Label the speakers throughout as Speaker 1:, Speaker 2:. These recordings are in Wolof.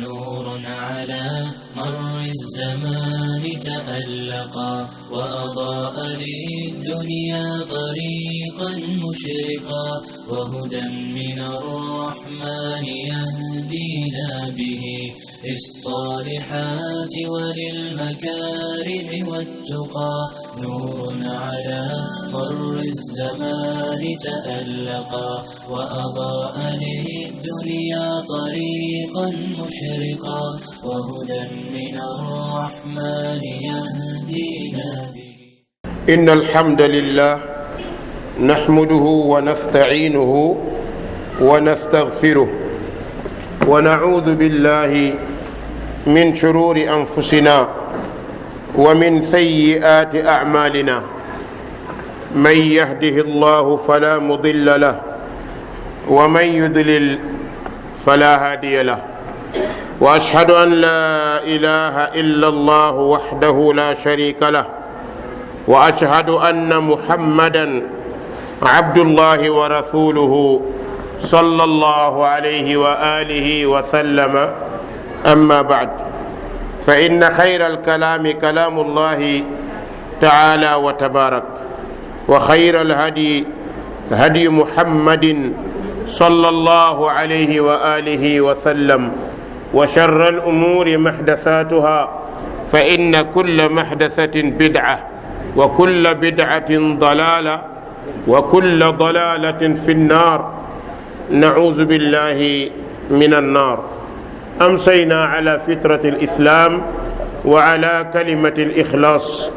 Speaker 1: نور على مر الزمان تألقا وأضاء للدنيا طريقا مشرقا وهدى من الرحمن يهدينا به للصالحات وللمكارم والتقى. نور على مر الزمان تألقا وأضاء للدنيا طريقا مشرقا وهدى من الرحمن يهدينا به.
Speaker 2: إن الحمد لله نحمده ونستعينه ونستغفره ونعوذ بالله من شرور أنفسنا ومن سيئات أعمالنا. من يهده الله فلا مضل له ومن يضلل فلا هادي له. وأشهد أن لا إله إلا الله وحده لا شريك له وأشهد أن محمدا عبد الله ورسوله صلى الله عليه وآله وسلم. أما بعد، فإن خير الكلام كلام الله تعالى وتبارك، وخير الهدي هدي محمد صلى الله عليه وآله وسلم، وشر الأمور محدثاتها، فإن كل محدثة بدعة وكل بدعة ضلالة وكل ضلالة في النار. نعوذ بالله من النار. أمسينا على فطرة الإسلام وعلى كلمة الإخلاص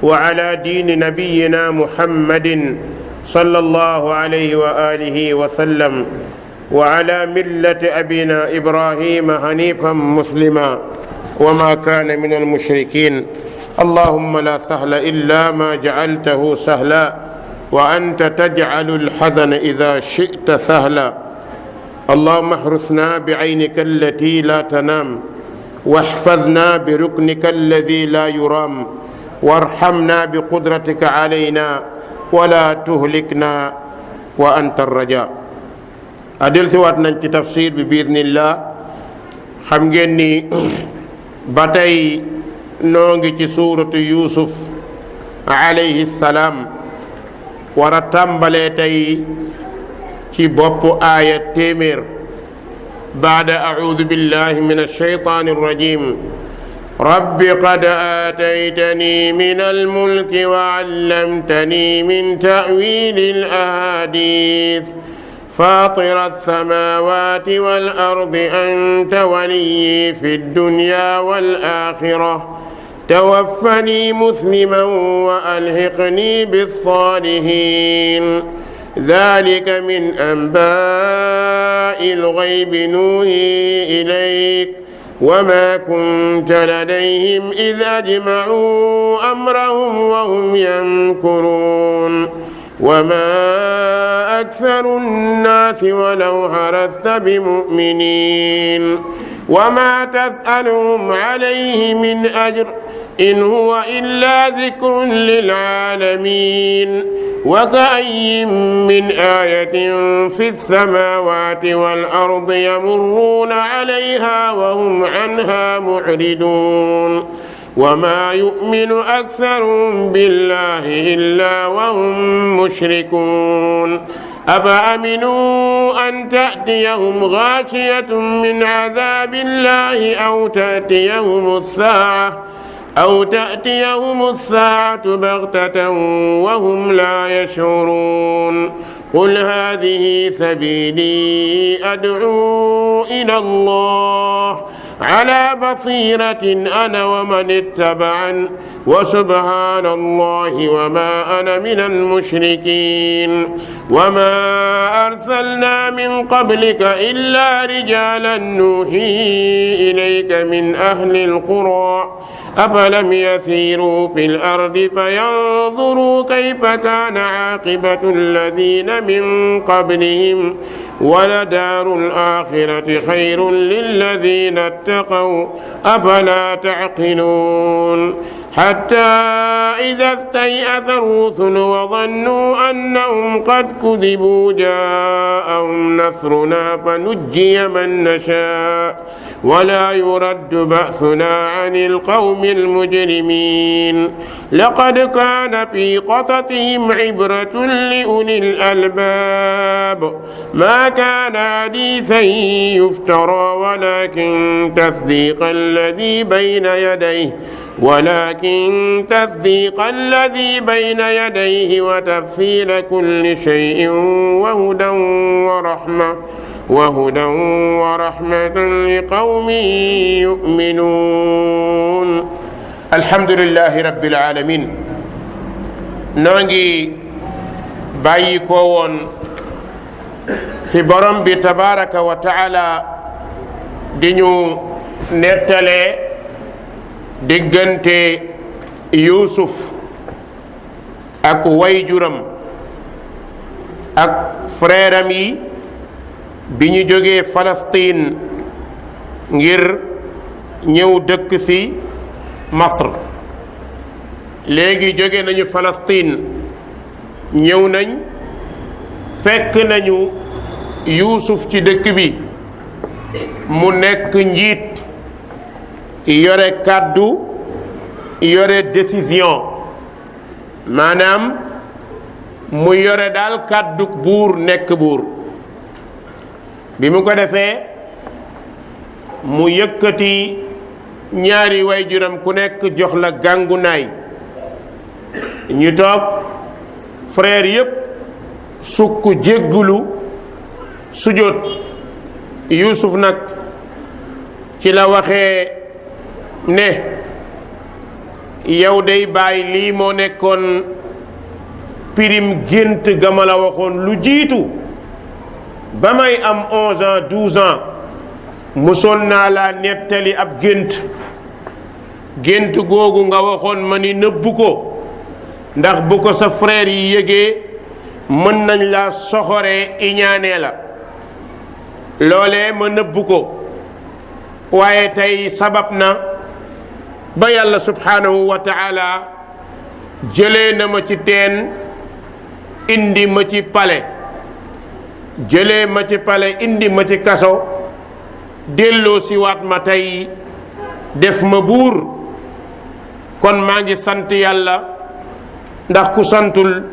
Speaker 2: وعلى دين نبينا محمد صلى الله عليه وآله وسلم وعلى ملة أبينا إبراهيم حنيفا مسلما وما كان من المشركين. اللهم لا سهل إلا ما جعلته سهلا وأنت تجعل الحزن إذا شئت سهلا. اللهم احرسنا بعينك التي لا تنام واحفظنا بركنك الذي لا يرام وارحمنا بقدرتك علينا ولا تهلكنا وأنت الرجاء. adil si waat nañ ci tafsir bi biidnillah. xam ngeen ni ba tey noo ngi ci suuratu Yuusuf alayhi salaam, war a tàmbalee tey ci bopp aaya téeméer. baada audu billahi min alshaytaani arrajim. rabbi qad aataytani min almulki wa allamtani min ta'wili alahadith فاطر السماوات والأرض أنت ولي في الدنيا والآخرة توفني مسلما وألحقني بالصالحين. ذلك من أنباء الغيب نوحي إليك وما كنت لديهم إذ أجمعوا أمرهم وهم يمكرون. وما أكثر الناس ولو حرصت بمؤمنين وما تسألهم عليه من أجر إن هو إلا ذكر للعالمين. وكأي من آية في السماوات والأرض يمرون عليها وهم عنها معرضون. وما يؤمن أكثرهم بالله إلا وهم مشركون. أفأمنوا أن تأتيهم غاشية من عذاب الله أو تأتيهم الساعة بغتة وهم لا يشعرون. قل هذه سبيلي أدعو إلى الله على بصيرة أنا ومن اتبعن وسبحان الله وما أنا من المشركين. وما أرسلنا من قبلك إلا رجالا نوحي إليك من أهل القرى أفلم يسيروا في الأرض فينظروا كيف كان عاقبة الذين من قبلهم ولدار الآخرة خير للذين اتقوا أفلا تعقلون حتى إذا استيأس الرسل وظنوا أنهم قد كذبوا جاءهم نصرنا فنجي من نشاء ولا يرد بأسنا عن القوم المجرمين لقد كان في قصصهم عبرة لأولي الألباب ما كان حديثا يفترى ولكن تصديق الذي بين يديه وتفصيل كل شيء وهدى ورحمة لقوم يؤمنون الحمد لله رب العالمين نانجي بايكو وون في برم تبارك وتعالى دينو نتالي diggante Yuusuf ak wayjuram ak frère am yi bi ñu jógee Palestine ngir ñëw dëkk ci Masr léegi jóge nañu Palestine ñëw nañ fekk nañu Yuusuf ci dëkk bi mu nekk njiit yore kàddu yore décision maanaam mu yore daal kàddu buur nekk buur bi mu ko defee mu yëkkati ñaari waajuram ku nekk jox la gàngu naay ñu toog frère yépp sukk jéggulu sujjóot Yuusuf nag ci la waxee ne yow day bàyyi lii moo nekkoon pirim gént ga ma la waxoon lu jiitu ba may am 11 ans 12 ans musoon naa laa nettali ab gént googu nga waxoon ma ni nëbbu ko ndax bu ko sa frère yi yëgee mën nañ la soxoree iñaanee la loolee ma nëbbu ko waaye tey sabab na ba yàlla subhanahu wa ta'ala jëlee na ma ci teen indi ma ci pale jëlee ma ci pale indi ma ci kaso delloo si waat ma tey def ma buur kon maa ngi sant yàlla ndax ku santul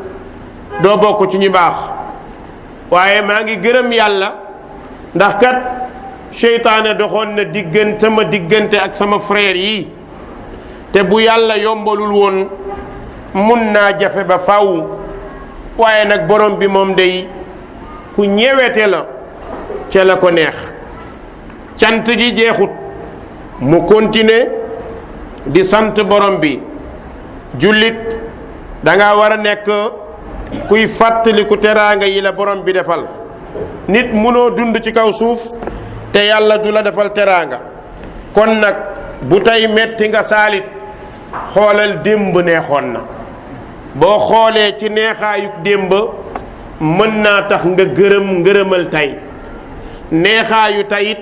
Speaker 2: doo bokk ci ñu baax waaye maa ngi gërëm yàlla ndax kat seytaane doxoon na diggante ak sama frère yi te bu yàlla yombalul woon mun naa jafe ba faw waaye nag borom bi moom day ku ñewete la ca la ko neex cant gi jeexut mu continuer di sant borom bi jullit danga war a nekk kuy fàttaliku teraanga yi la borom bi defal nit munoo dund ci kaw suuf te yàlla du la defal teraanga kon nag bu tey metti nga saalit xoolal démb neexoon na boo xoolee ci neexaayu démb mën naa tax nga ngërëmal tey neexaayu tayit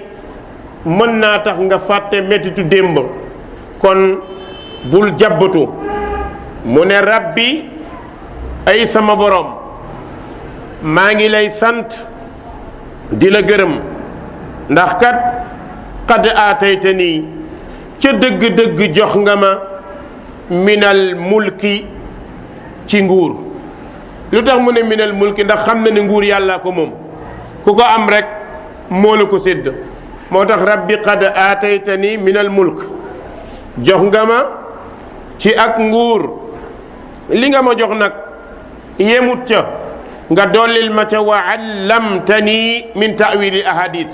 Speaker 2: mën naa tax nga fàtte mettitu démb kon bul jabbatu mu ne rabbi ay sama borom maa ngi lay sant di la gërëm ndax kat qad aataytanii ca dëgg-dëgg jox nga ma minal mulki ci nguur lu tax mu ne minal mulki ndax xam na ne nguur yàlla ko moom ku ko am rek moo la ko sédd moo tax rabbi qad aataytanii minal mulk jox nga ma ci ak nguur li nga ma jox nag yemut ca nga dollil ma ca wa allamtanii min ta'wili ahadis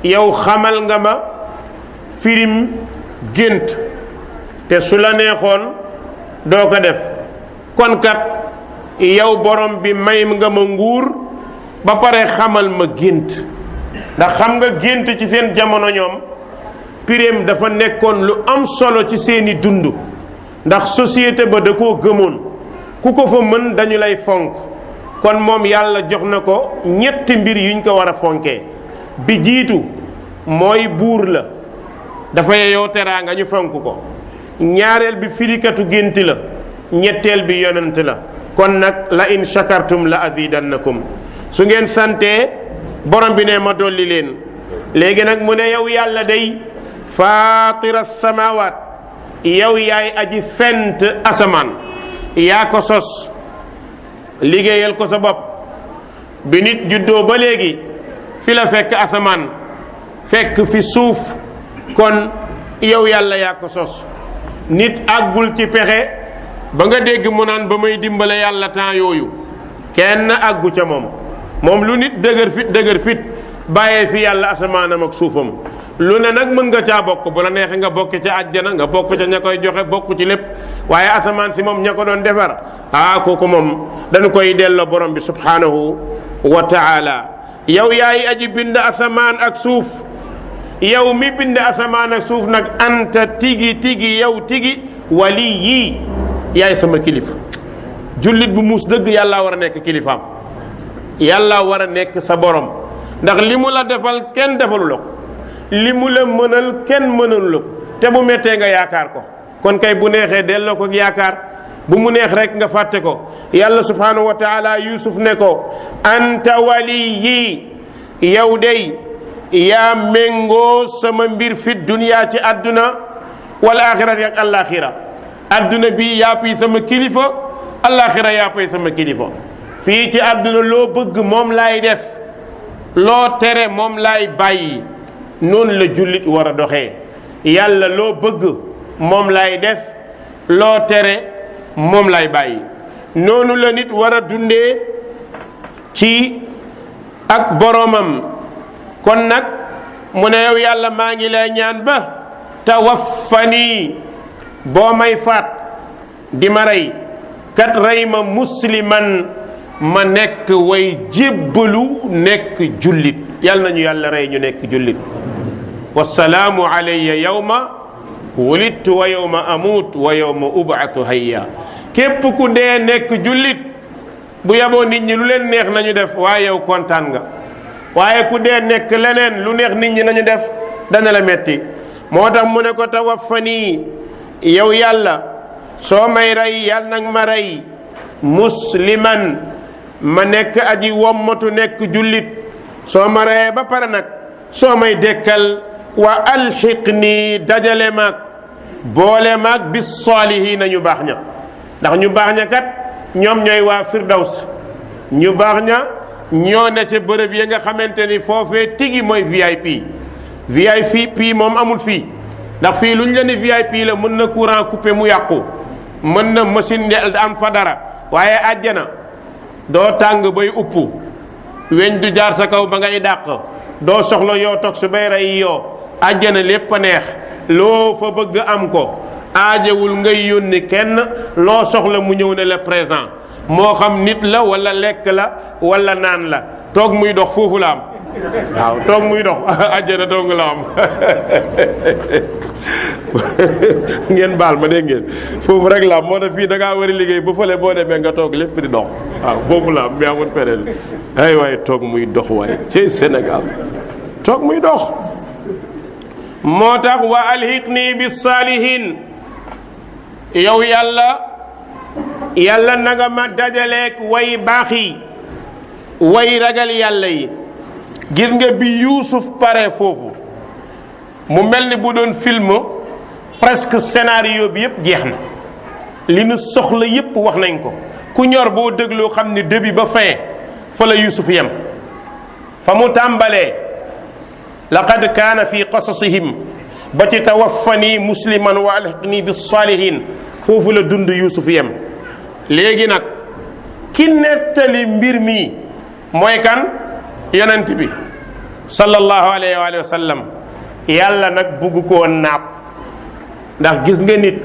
Speaker 2: yow xamal nga ma firim gént te su la neexoon doo ko def kon kat yow borom bi may nga ma nguur ba pare xamal ma gént ndax xam nga gént ci seen jamono ñoom pireem dafa nekkoon lu am solo ci seeni dund ndax société ba da koo gëmoon ku ko fa mën dañu lay fonk kon moom yàlla jox na ko ñetti mbir yuñ ko war a fonkee bi jiitu mooy buur la dafa yeyoo teraanga ñu fonk ko ñaareel bi firikatu gént la ñetteel bi yonent la kon nag la in shakartum la azidannakum su ngeen santee borom bi ne ma dolli leen léegi nag mu ne yow yàlla day faatira samawaat yow yaay aji fent asamaan yaa ko sos liggéeyal ko sa bopp bi nit juddoo ba léegi fi la fekk asamaan fekk fi suuf kon yow yàlla yaa ko sos nit àggul ci pexe ba nga dégg mu naan ba may dimbale yàlla temps yooyu kenn àggu ca moom lu nit dëgër fit bàyyee fi yàlla asamaanam ak suufam lu ne nag mën nga caa bokk bu la neexee nga bokk ca àjjana nga bokk ca ña koy joxe bokk ci lépp waaye asamaan si moom ña ko doon defar kooku moom dañu koy delloo borom bi subhanahu wa taala yow yaay aji bind asamaan ak suuf yow mi bind asamaan ak suuf nag anta tigi yow tigi wali yii yaay sama kilifa jullit bu muus dëgg yàlla war a nekk kilifaam yàlla war a nekk sa borom ndax li mu la defal kenn defalu la ko li mu la mënal kenn mënalu la ko te bu méttee nga yaakaar ko kon kay bu neexee delloo ko yaakaar bu mu neex rek nga fàtte ko yàlla subhanahu wa taala yusuf ne ko anta waliyi yow dey yaa méngoo sama mbir fi dunya ci àdduna wal axirati ak àllaaxira àdduna bi yaa pay sama kilifa àllaaxira yaa pay sama kilifa fii ci àdduna loo bëgg moom laay def loo tere moom laay bàyyi noonu la jullit war a doxee yàlla loo bëgg moom laay def loo tere moom laay bàyyi noonu la nit war a dundee ci ak boromam kon nag mu ne yow yàlla maa ngi lay ñaan ba tawaffani boo may faat di ma rey kat rey ma musliman ma nekk way jébbalu nekk jullit yàlla nañu yàlla rey ñu nekk jullit wassalaamu alayya yawma wulidtu wa yawma amuut wa yawma ub'athu hayya képp ku dee nekk jullit bu yaboo nit ñi lu leen neex nañu def waaye yow kontaan nga waaye ku dee nekk leneen lu neex nit ñi nañu def dana la metti moo tax mu ne ko tawaffanii yow yàlla soo may rey yàlla nag ma rey musliman ma nekk aji wommatu nekk jullit soo ma reyee ba pare nag soo may dekkal wa alxiqnii dajale maag boole maag bis saalihiina ñu baax ña ndax ñu baax ña kat ñoom ñooy waa firdaws ñu baax ña ñoo ne ca bërëb yi nga xamante ni foofee tigi mooy VIP moom amul fii ndax fii lu ñu la ni VIP la mën na courant coupé mu yàqu mën na machine am fa dara waaye àjjana doo tàng bay upp weñ du jaar sa kaw ba ngay dàq doo soxla yoo toog su bay rey yoo àjjana lépp a neex loo fa bëgg am ko aajewul ngay yónni kenn loo soxla mu ñëw ne la présent moo xam nit la wala lekk la wala naan la toog muy dox foofu la am waaw toog muy dox àjjana toog la am ngeen baal ma dégg ngeen foofu rek la am moo tax fii da ngaa war a liggéey ba fële boo demee nga toog lépp di dox waaw foofu la am mais amul feneen ay waaye toog muy dox waaye ci Sénégal toog muy dox moo tax wa alhiqni bis saalihin yow yàlla na nga ma dajaleeg way baax yi way ragal yàlla yi gis nga bi Yuusuf pare foofu mu mel ni bu doon film presque scénario bi yépp jeex na li nu soxla yépp wax nañ ko ku ñor boo dégloo xam ni début ba fin fa la Yuusuf yem fa mu tàmbalee laqad kaana fi qasasihim ba ci tawaffani musliman wa alhiqni bis saalihin foofu la dund Yuusuf yem léegi nag ki nettali mbir mi mooy kan yonent bi sallallahu alayhi wa sallam yàlla nag bugg koo naab ndax gis nga nit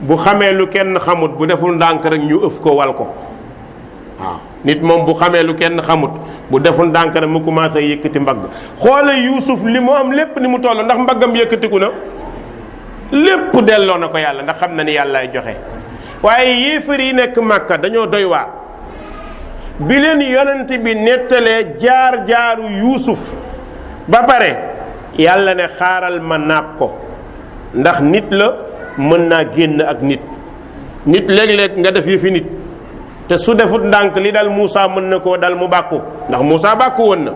Speaker 2: bu xamee lu kenn xamut bu deful ndànk rek ñu ëf ko wal ko waaw nit moom bu xamee lu kenn xamut bu deful ndànk rek mu commencé yëkkati mbagg xoola Yuusuf li mu am lépp ni mu toll ndax mbaggam yëkkatiku na lépp delloo na ko yàlla ndax xam na ni yàllaay joxe waaye yéefar yi nekk Màkka dañoo doy waar bi leen yonent bi nettalee jaar-jaaru yuusuf ba pare yàlla ne xaaral ma naab ko ndax nit la mën naa génn ak nit léeg-léeg nga def yëfi nit te su defut ndànk li dal Moussa mën na koo dal mu bàkku ndax Moussa bàkku woon na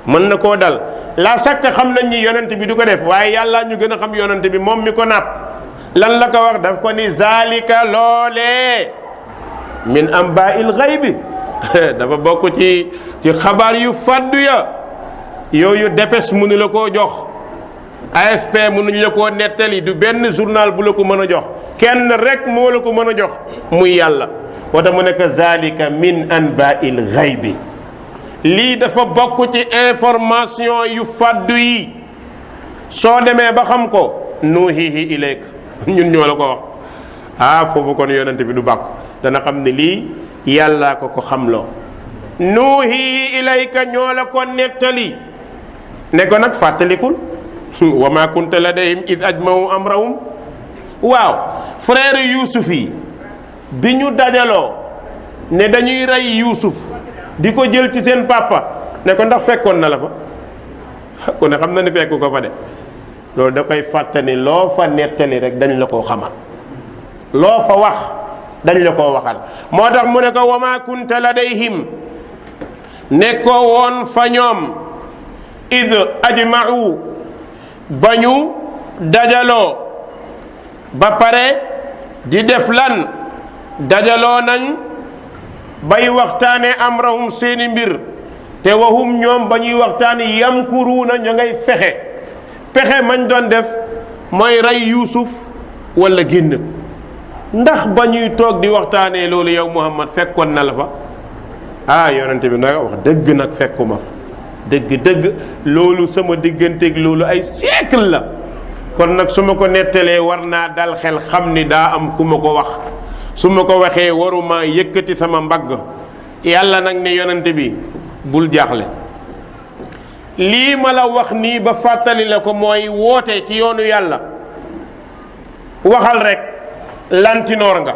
Speaker 2: mën na koo dal la sakk xam nañ ni yonent bi du ko def waaye yàlla ñu gën a xam yonent bi moom mi ko naab lan la ko wax daf ko ni zalika loolee min amba'il ghaybi dafa bokk ci xabaar yu fàddu ya yooyu dépêche mënu la koo jox AFP mënuñ la koo nettali du benn journal bu la ko mën a jox kenn rek moo la ko mën a jox muy yàlla wata mu nekk zalika min anba'il ghaybi lii dafa bokk ci information yu fàddu yi soo demee ba xam ko nuuhihi ilayk ñun ñoo la ko wax foofu kon yonent bi du bàkku dana xam ne lii yàllaa ko xamloo nuuhihi ilayka ñoo la ko nettali ne ko nag fàttalikul wa ma kunta ladayhim id ajma'u amrahum waaw frère Yuusuf yi bi ñu dajaloo ne dañuy rey Yuusuf di ko jël ci seen papa ne ko ndax fekkoon na la fa ku ne xam na ne fekk ko fa de loolu da koy fàttani loo fa nettali rek dañ la koo xamal loo fa wax dañ la koo waxal moo tax mu ne ko wa ma kunta ladayhim nekkoo woon fa ñoom id ajma'u ba ñu dajaloo ba pare di def lan dajaloo nañ bay waxtaane amrahum seeni mbir te wahum ñoom ba ñuy waxtaane yamkuruuna ña ngay pexe mañ doon def mooy rey Yuusuf wala génn ndax ba ñuy toog di waxtaanee loolu yow Muhammad fekkoon na la fa yonente bi nag wax dëgg nag fekkuma fa dëgg loolu sama digganteeg loolu ay siècle la kon nag su ma ko nettalee war naa dal xel xam ni daa am ku ma ko wax su ma ko waxee waruma yëkkati sama mbagg yàlla nag ne yonente bi bul jaaxle lii ma la wax nii ba fàttali la ko mooy woote ci yoonu yàlla waxal rek lantinoor nga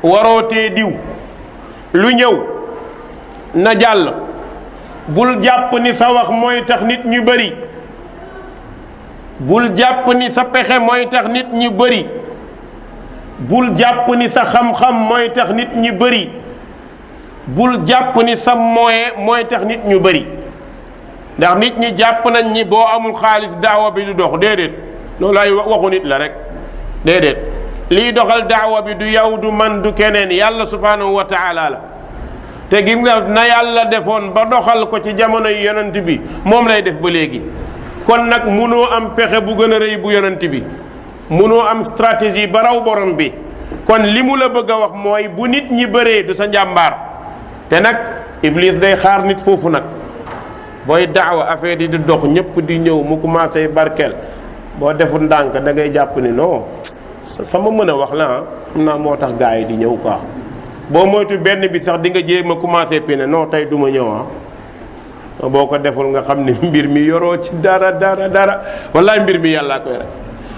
Speaker 2: warootee diw lu ñëw na jàll bul jàpp ni sa wax mooy tax nit ñu bari bul jàpp ni sa pexe mooy tax nit ñu bari bul jàpp ni sa xam-xam mooy tax nit ñu bari bul jàpp ni sa moyen mooy tax nit ñu bari ndax nit ñi jàpp nañ ni boo amul xaalis daawa bi du dox déedéet loolu ay waxu nit la rek déedéet lii doxal daawa bi du yow du man du keneen yàlla subhanahu wa taala la te gis nga na yàlla defoon ba doxal ko ci jamono yu yonent bi moom lay def ba léegi kon nag munoo am pexe bu gën a rëy bu yonent bi munoo am stratégie ba raw borom bi kon li mu la bëgg a wax mooy bu nit ñi bëree du sa njàmbaar te nag Iblis day xaar nit foofu nag booy daawa affaire yi di dox ñëpp di ñëw mu commencé barkeel boo deful ndànk da ngay jàpp ni non fa ma mën a wax la xam naa moo tax gars yi di ñëw quoi boo moytu benn bi sax di nga jéem a commencé pine non tey du ma ñëw boo ko deful nga xam ne mbir mi yoroo ci dara wallaay mbir mi yàllaa koy rek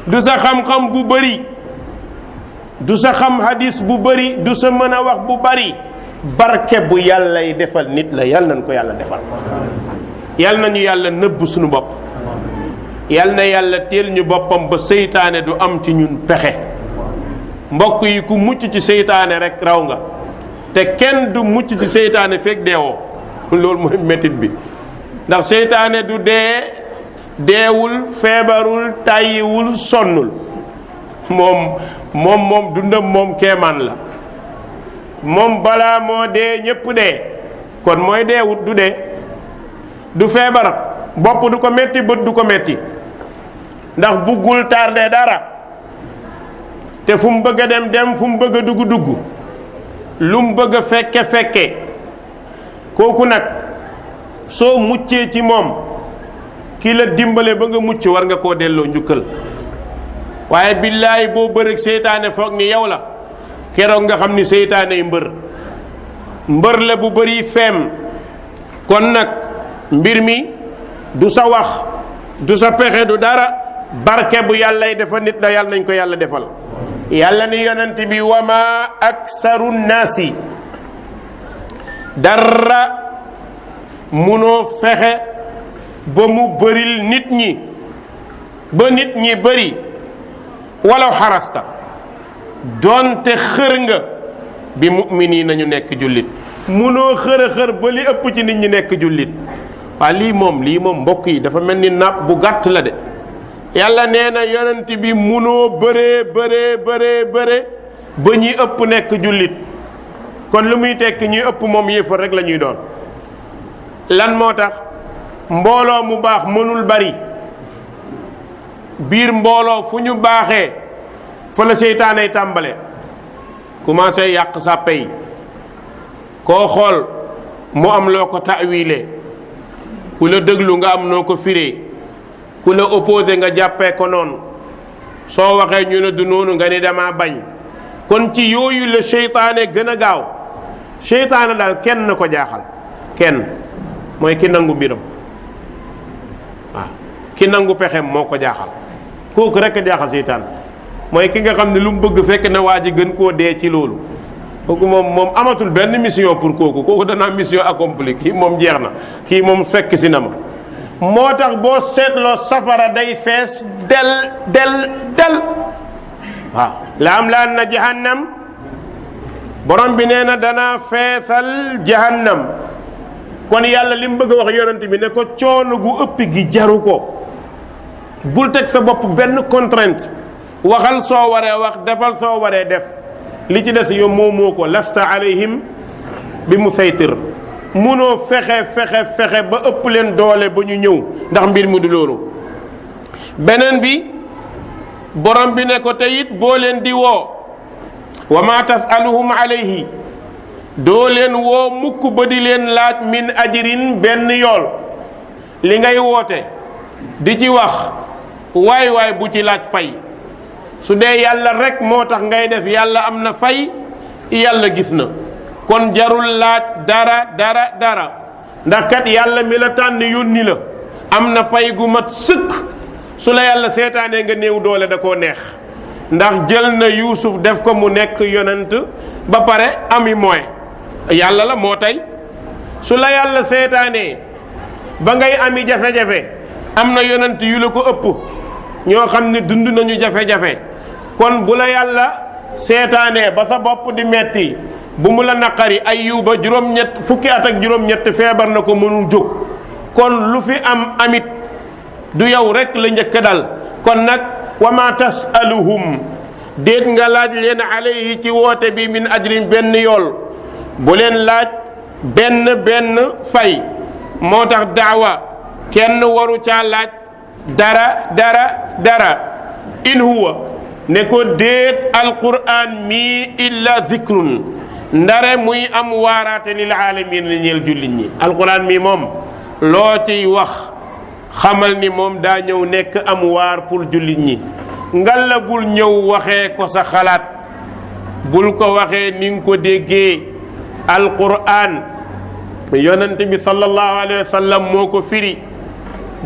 Speaker 2: du sa xam-xam bu bëri du sa xam hadis bu bëri du sa mën a wax bu bëri barke bu yàllay defal nit la yàlla nañ ko yàlla defal yàlla nañu yàlla nëbb suñu bopp yàlla na yàlla teel ñu boppam ba seytaane du am ci ñun pexe mbokk yi ku mucc ci seytaane rek raw nga te kenn du mucc ci seytaane fekk deewoo loolu mooy métit bi ndax seytaane du deewul feebarul tàyyiwul sonnul moom dundam moom keemaan la moom balaa moo dee ñépp dee kon mooy deewut du dee du feebar bopp du ko metti bët du ko metti ndax buggul tardé dara te fu mu bëgg a dem fu mu bëgg a dugg lu mu bëgg a fekke kooku nag soo muccee ci moom ki la dimbale ba nga mucc war nga koo delloo njukkal waaye billaay boo bërëg seytaane foog ni yow la keroog nga xam ni seytaane yi mbër la bu bëri feem kon nag mbir mi du sa wax du sa pexe du dara barke bu yàllay defal nit la yàlla nañ ko yàlla defal yàlla ni yonent bi wa ma aksaru naasi dara munoo fexe ba mu bëril nit ñi ba nit ñi bëri walaw xarasta doonte xër nga bi mu'miniin nañu nekk jullit munoo xër a xër ba li ëpp ci nit ñi nekk jullit waa lii moom mbokk yi dafa mel ni napp bu gàtt la de yàlla nee na yonent bi munoo bëree ba ñuy ëpp nekk jullit kon lu muy tekk ñuy ëpp moom yéefar rek la ñuy doon lan moo tax mbooloo mu baax mënul bari biir mbooloo fu ñu baaxee fa la seytaanay tàmbale commencé yàq sàppe yi koo xool mu am loo ko ta'wiile ku la déglu nga am noo ko firee ku la opposé nga jàppee ko noonu soo waxee ñu ne du noonu nga ni dama bañ kon ci yooyu la seytaane gën a gaaw seytaane daal kenn ko jaaxal kenn mooy ki nangu mbiram waaw ki nangu pexem moo ko jaaxal kooku rek a jaaxal seytaan mooy ki nga xam ne lu mu bëgg fekk na waa ji gën koo dee ci loolu kooku moom amatul benn mission pour kooku danaa mission accomplie kii moom jeex na kii moom fekk si na ma moo tax boo seetloo safara day fees del waaw la am laan na jahannam borom bi nee na danaa feesal jahannam kon yàlla li mu bëgg a wax yonent bi ne ko coono gu ëpp gi jaru ko bul teg sa bopp benn contrainte waxal soo waree wax defal soo waree def li ci des yow moo ko lasta alayhim bi musaytir munoo fexe ba ëpp leen doole ba ñu ñëw ndax mbir mu du loolu beneen bi borom bi ne ko te it boo leen di woo wa ma tasaluhum alayhi doo leen woo mukk ba di leen laaj min ajrin benn yool li ngay woote di ci wax waay bu ci laaj fay su dee yàlla rek moo tax ngay def yàlla am na fay yàlla gis na kon jarul laaj dara ndax kat yàlla mi la tànn yónni la am na pay gu mat sëkk su la yàlla seetaanee nga néew doole da koo neex ndax jël na yuusuf def ko mu nekk yonent ba pare ami moyen yàlla la moo tey su la yàlla seetaanee ba ngay ami jafe-jafe am na yonent yu la ko ëpp ñoo xam ne dund nañu jafe-jafe kon bu la yàlla seetaanee ba sa bopp di metti bu mu la naqari Ayyuba fukki at ak juróom-ñett feebar na ko mënul jóg kon lu fi am amit du yow rek la njëkk dal kon nag wa ma tasaluhum déet nga laaj leen alayhi ci woote bi min ajrin benn yool bu leen laaj benn fay moo tax daawa kenn waru caa laaj dara in huwa ne ko déet alquran mii illa zikrun ndare muy am waaraate lil alamin la ñeel jullit ñi alquran mii moom loo ciy wax xamal ni moom daa ñëw nekk am waar pour jullit ñi ngalla bul ñëw waxee ko sa xalaat bul ko waxee ni nga ko déggee alquran yonent bi sallallahu alayhi wa sallam moo ko firi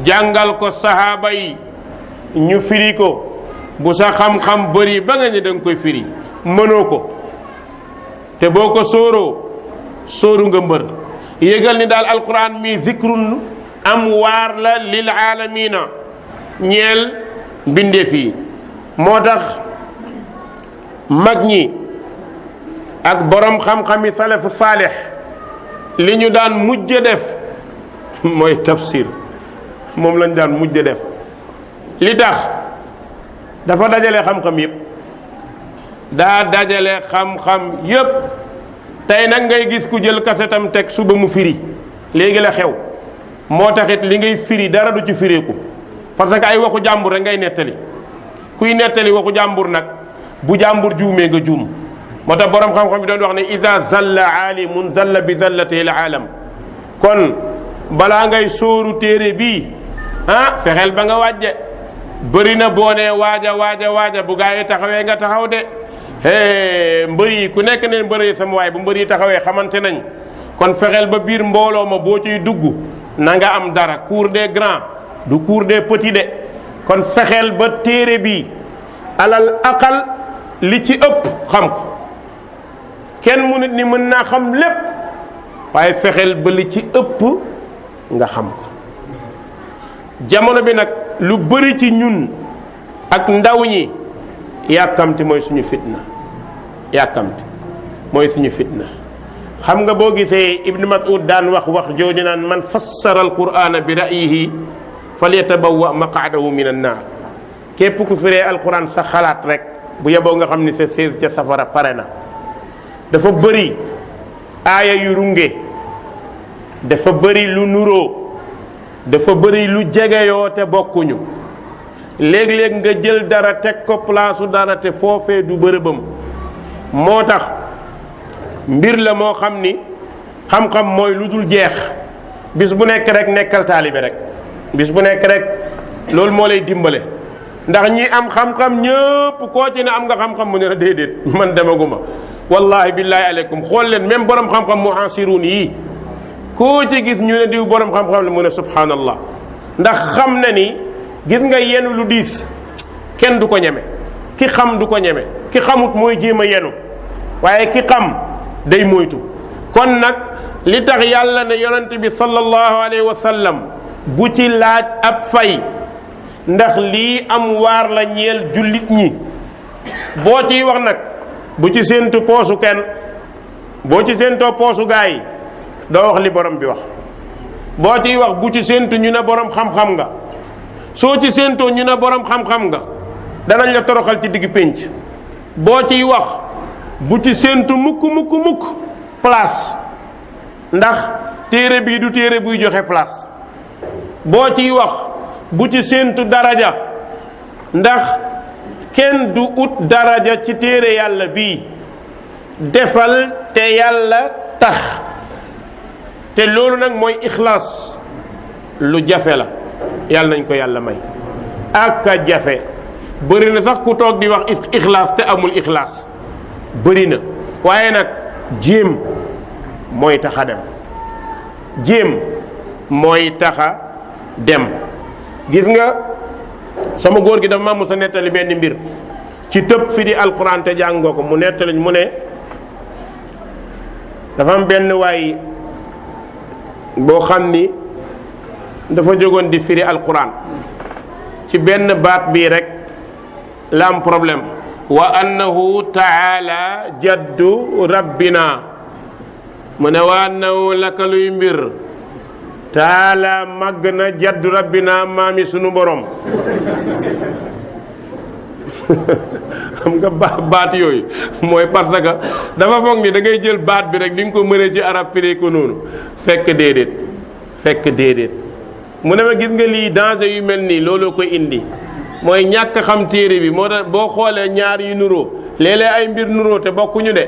Speaker 2: jàngal ko sahaaba yi ñu firi ko bu sa xam-xam bëri ba nga ne danga koy firi mënoo ko te boo ko sóoru nga mbër yégal ni daal alquran mi zikrun am waar la lil aalamiina ñeel mbindeef yi moo tax mag ñi ak borom xam-xami salafu saalix li ñu daan mujj def mooy tafsir moom lañ daan mujj def li tax dafa dajale xam-xam yépp daa dajale xam-xam yépp tey nag ngay gis ku jël kasetam teg suba mu firi léegi la xew moo taxit li ngay firi dara du ci fireeku parce que ay waxu jàmbur rek ngay nettali kuy nettali waxu jàmbur nag bu jàmbur juumee nga juum moo tax borom xam-xam bi doon wax ne ida zalla aalimun zalla bi zallatihi alaalam kon balaa ngay sóoru téere bii fexeel ba nga wàjje bëri na boo nee waaja bu gaa yi taxawee nga taxaw de mbër yi ku nekk neen mbër sama waay bu mbër yi taxawee xamante nañ kon fexeel ba biir mbooloo ma boo ciy dugg na nga am dara cour des grands du cour des petits de kon fexeel ba téere bi alal aqal li ci ëpp xam ko kenn mu nit ni mën naa xam lépp waaye fexeel ba li ci ëpp nga xam ko. jamono bi nag lu bëri ci ñun ak ndaw ñi yàkkamti mooy suñu fitna, yàkkamti mooy suñu fitna. xam nga boo gisee Ibn Mas'ud daan wax jooju naan man fassara alqur'ana bi ra'yihi falyatabawwa maq'adahu min an-naar. képp ku firee alquran sa xalaat rek bu yeboo nga xam ni sa sees ca safara pare na. dafa bëri aaya yu runge, dafa bëri lu nuroo, dafa bëri lu jegeyoo te bokkuñu. léeg-léeg nga jël dara teg ko palaasu dara te foofee du bërëbam. moo tax mbir la moo xam ni xam-xam mooy lu dul jeex. bis bu nekk rek nekkal taalibe rek, bis bu nekk rek loolu moo lay dimbale. ndax ñi am xam-xam ñëpp koo ci ne am nga xam-xam mu ne la déedéet man demaguma. wallahi billahi aleykum xool leen même borom xam-xam muhasiruun yi koo ci gis ñu ne diw borom xam-xam la mu ne subhanallah. ndax xam na ni gis nga yenu lu diis kenn du ko ñeme, ki xam du ko ñeme, ki xamut mooy jéem a yenu, waaye ki xam day moytu. kon nag li tax yàlla ne yonent bi sallallahu alayhi wa sallam bu ci laaj ab fay, ndax lii am waar la ñeel jullit ñi. boo ciy wax nag bu ci séentu poosu kenn, boo ci séentoo poosu gaa yi doo wax li borom bi wax. boo ciy wax bu ci séentu ñu ne borom xam-xam nga, soo ci séentoo ñu ne borom xam-xam nga danañ la toroxal ci digg pénc. boo ciy wax bu ci séentu mukk mukk mukk place, ndax téere bii du téere buy joxe place. boo ciy wax bu ci séentu daraja, ndax kenn du ut daraja ci téere yàlla bii. defal te yàlla tax. te loolu nag mooy ixlaas. lu jafe la, yàlla nañ ko yàlla may. ak a jafe bëri na sax ku toog di wax ixlaas te amul ixlaas, bëri na. waaye nag jéem mooy taxa dem, jéem mooy taxa dem. gis nga sama góor gi dafa ma mos a nettali benn mbir ci tëb fi di alquran te jàngoo ko. mu nettaliñ mu ne dafa am benn waay boo xam ni dafa jógoon di firi alquran ci benn baat bii rek la am problème. wa annahu taala jaddu rabbina. mu ne wa annahu laka luy mbir taala màgg na jaddu rabbina maami sunu borom. xam nga baat yooyu mooy parce que dafa foog ni da ngay jël baat bi rek di nga ko mënee ci arab firi ko noonu. fekk déedéet mu ne ma gis nga lii danger yu mel nii looloo koy indi mooy ñàkk xam téere bi. moo tax boo xoolee ñaar yu nuroo léeg-léeg ay mbir nuroo te bokkuñu de.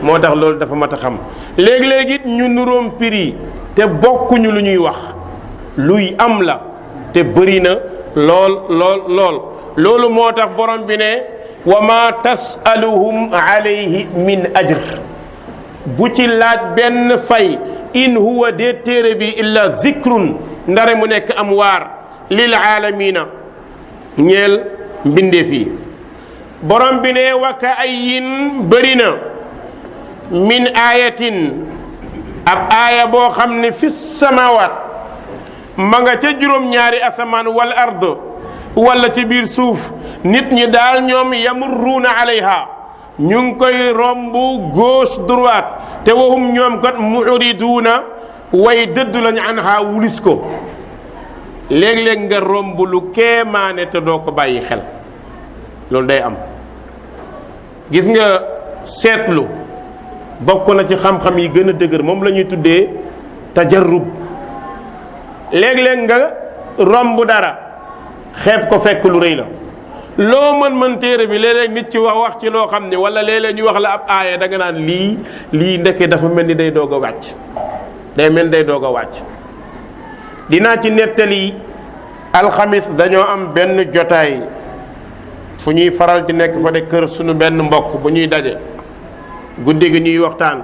Speaker 2: moo tax loolu dafa mat a xam. léegi-léegi it ñu nuroom prix te bokkuñu lu ñuy wax, luy am la te bëri na lool. loolu moo tax borom bi ne wa ma tasaluhum alayhi min ajr. bu ci laaj benn fay. in huwa dee téere bi illa zikrun ndare mu nekk am waar lil aalamiina ñeel mbindeef yi. borom bi ne wa ka ayyin bëri na min aayatin ab aaya boo xam ne fi samawaat ma nga ca juróom-ñaari asamaan wal ard wala ci biir suuf. nit ñi daal ñoom yamurruuna alayha ñu ngi koy romb gauche droite te waxum ñoom kat muuriduuna way dëddu lañu anha wulis ko. léeg-léeg nga romb lu kéemaane te doo ko bàyyi xel. loolu day am. gis nga seetlu bokk na ci xam-xam yi gën a dëgër, moom la ñuy tuddee tajarrub. léeg-léeg nga romb dara xeeb ko fekk lu rëy la. loo mën téere bi léeg-léeg nit ci wax ci loo xam ne wala léeg-léeg ñu wax la ab aaya da nga naan lii ndeke dafa mel ni day doog a wàcc. day mel ni day doog a wàcc. dinaa ci nettali alxamis dañoo am benn jotaay fu ñuy faral di nekk fa de kër suñu benn mbokk bu ñuy daje guddi gi ñuy waxtaan.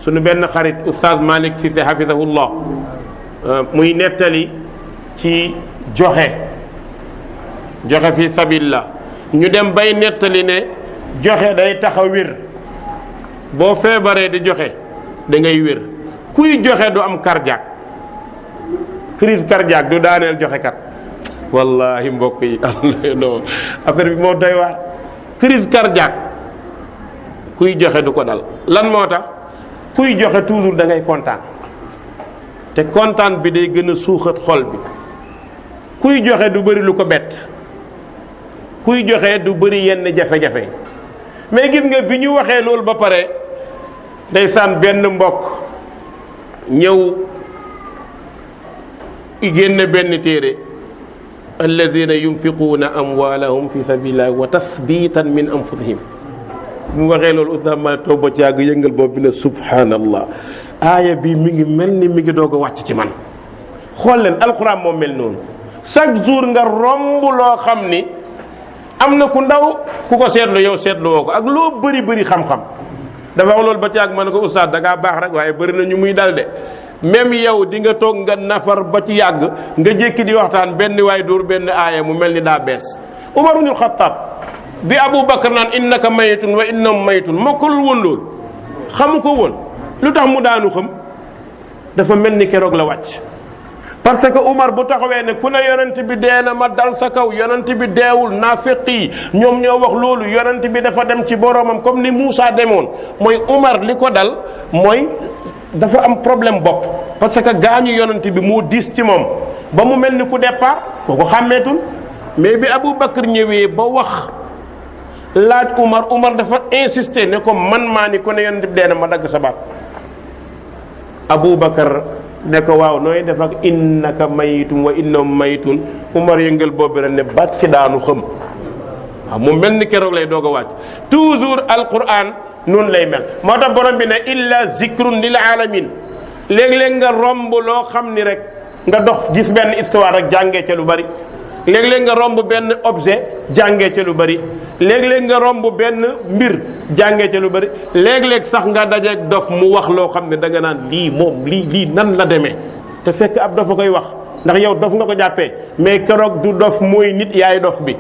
Speaker 2: suñu benn xarit oustaz Malick Cissé hafizahullah muy nettali ci joxe fi sabilillah. ñu dem bay nettali ne joxe day tax a wér. boo feebaree di joxe da ngay wér. kuy joxe du am cardiaque crise cardiaque du daaneel joxe kat wallahi mbokk yi non affaire bi moo doy waar crise cardiaque kuy joxe du ko dal lan moo tax kuy joxe toujours da ngay kontaan te kontaan bi day gën a suuxat xol bi kuy joxe du bëri lu ko bett kuy joxe du bëri yenn jafe-jafe mais gis nga bi ñu waxee loolu ba pare ndeysaan benn mbokk ñëw génne benn téere alladina yunfiquuna amwaalahum fi sabilillahi wa tasbitan min anfusihim mu waxee loolu oustaz ma toog ba ci yàgg yëngal boobu bi ne subhanallah aaya bi mi ngi mel ni mi ngi doog a wàcc ci man xool leen alquran moom mel noonu chaque jour nga romb loo xam ni am na ku ndaw ku ko seetlu yow seetlu woo ko ak loo bëri bëri xam-xam dafa wax loolu ba ci yàgg ma ne ko oustaz da ngaa baax rek waaye bëri na ñu muy dal de même yow di nga toog nga nafar ba ci yàgg nga jékki di waxtaan benn waay dóor benn aaya mu mel ni daa bees Umar ibnul Xattaab bi Abu Bakar naan innaka mayitun wa innahum mayitun mokkalul woon loolu xamu ko woon lu tax mu daanu xam dafa mel ni keroog la wàcc parce que Umar bu taxawee ne ku ne yonent bi dee na ma dal sa kaw yonent bi deewul naafiq yi ñoom ñoo wax loolu yonent bi dafa dem ci boromam comme ni Moussa demoon mooy Umar li ko dal mooy dafa am problème bopp parce que gaañu yonent bi moo diis ci moom ba mu mel ni ku départ koo ko xàmmeetul mais bi Abu Bakar ñëwee ba wax laaj Umar dafa insister ne ko man maa ni ko ne yonent bi dee na ma dagg sa baat Abu Bakar ne ko waaw nooy def ak innaka mayitun wa innahum mayitun Umar yëngal boobu rek ne bàcc daanu xëm waaw mu mel ni keroog lay doog a wàcc toujours alquran noonu lay mel moo tax borom bi ne illa zikrun lil alamin léeg-léeg nga romb loo xam ni rek nga dox gis benn histoire rek jàngee ca lu bari léeg-léeg nga romb benn objet jàngee ca lu bari léeg-léeg nga romb benn mbir jàngee ca lu bari léeg-léeg sax nga dajeeg dof mu wax loo xam ne da nga naan lii moom lii nan la demee te fekk ab dof a koy wax ndax yow dof nga ko jàppee mais keroog du dof mooy nit yaay dof bi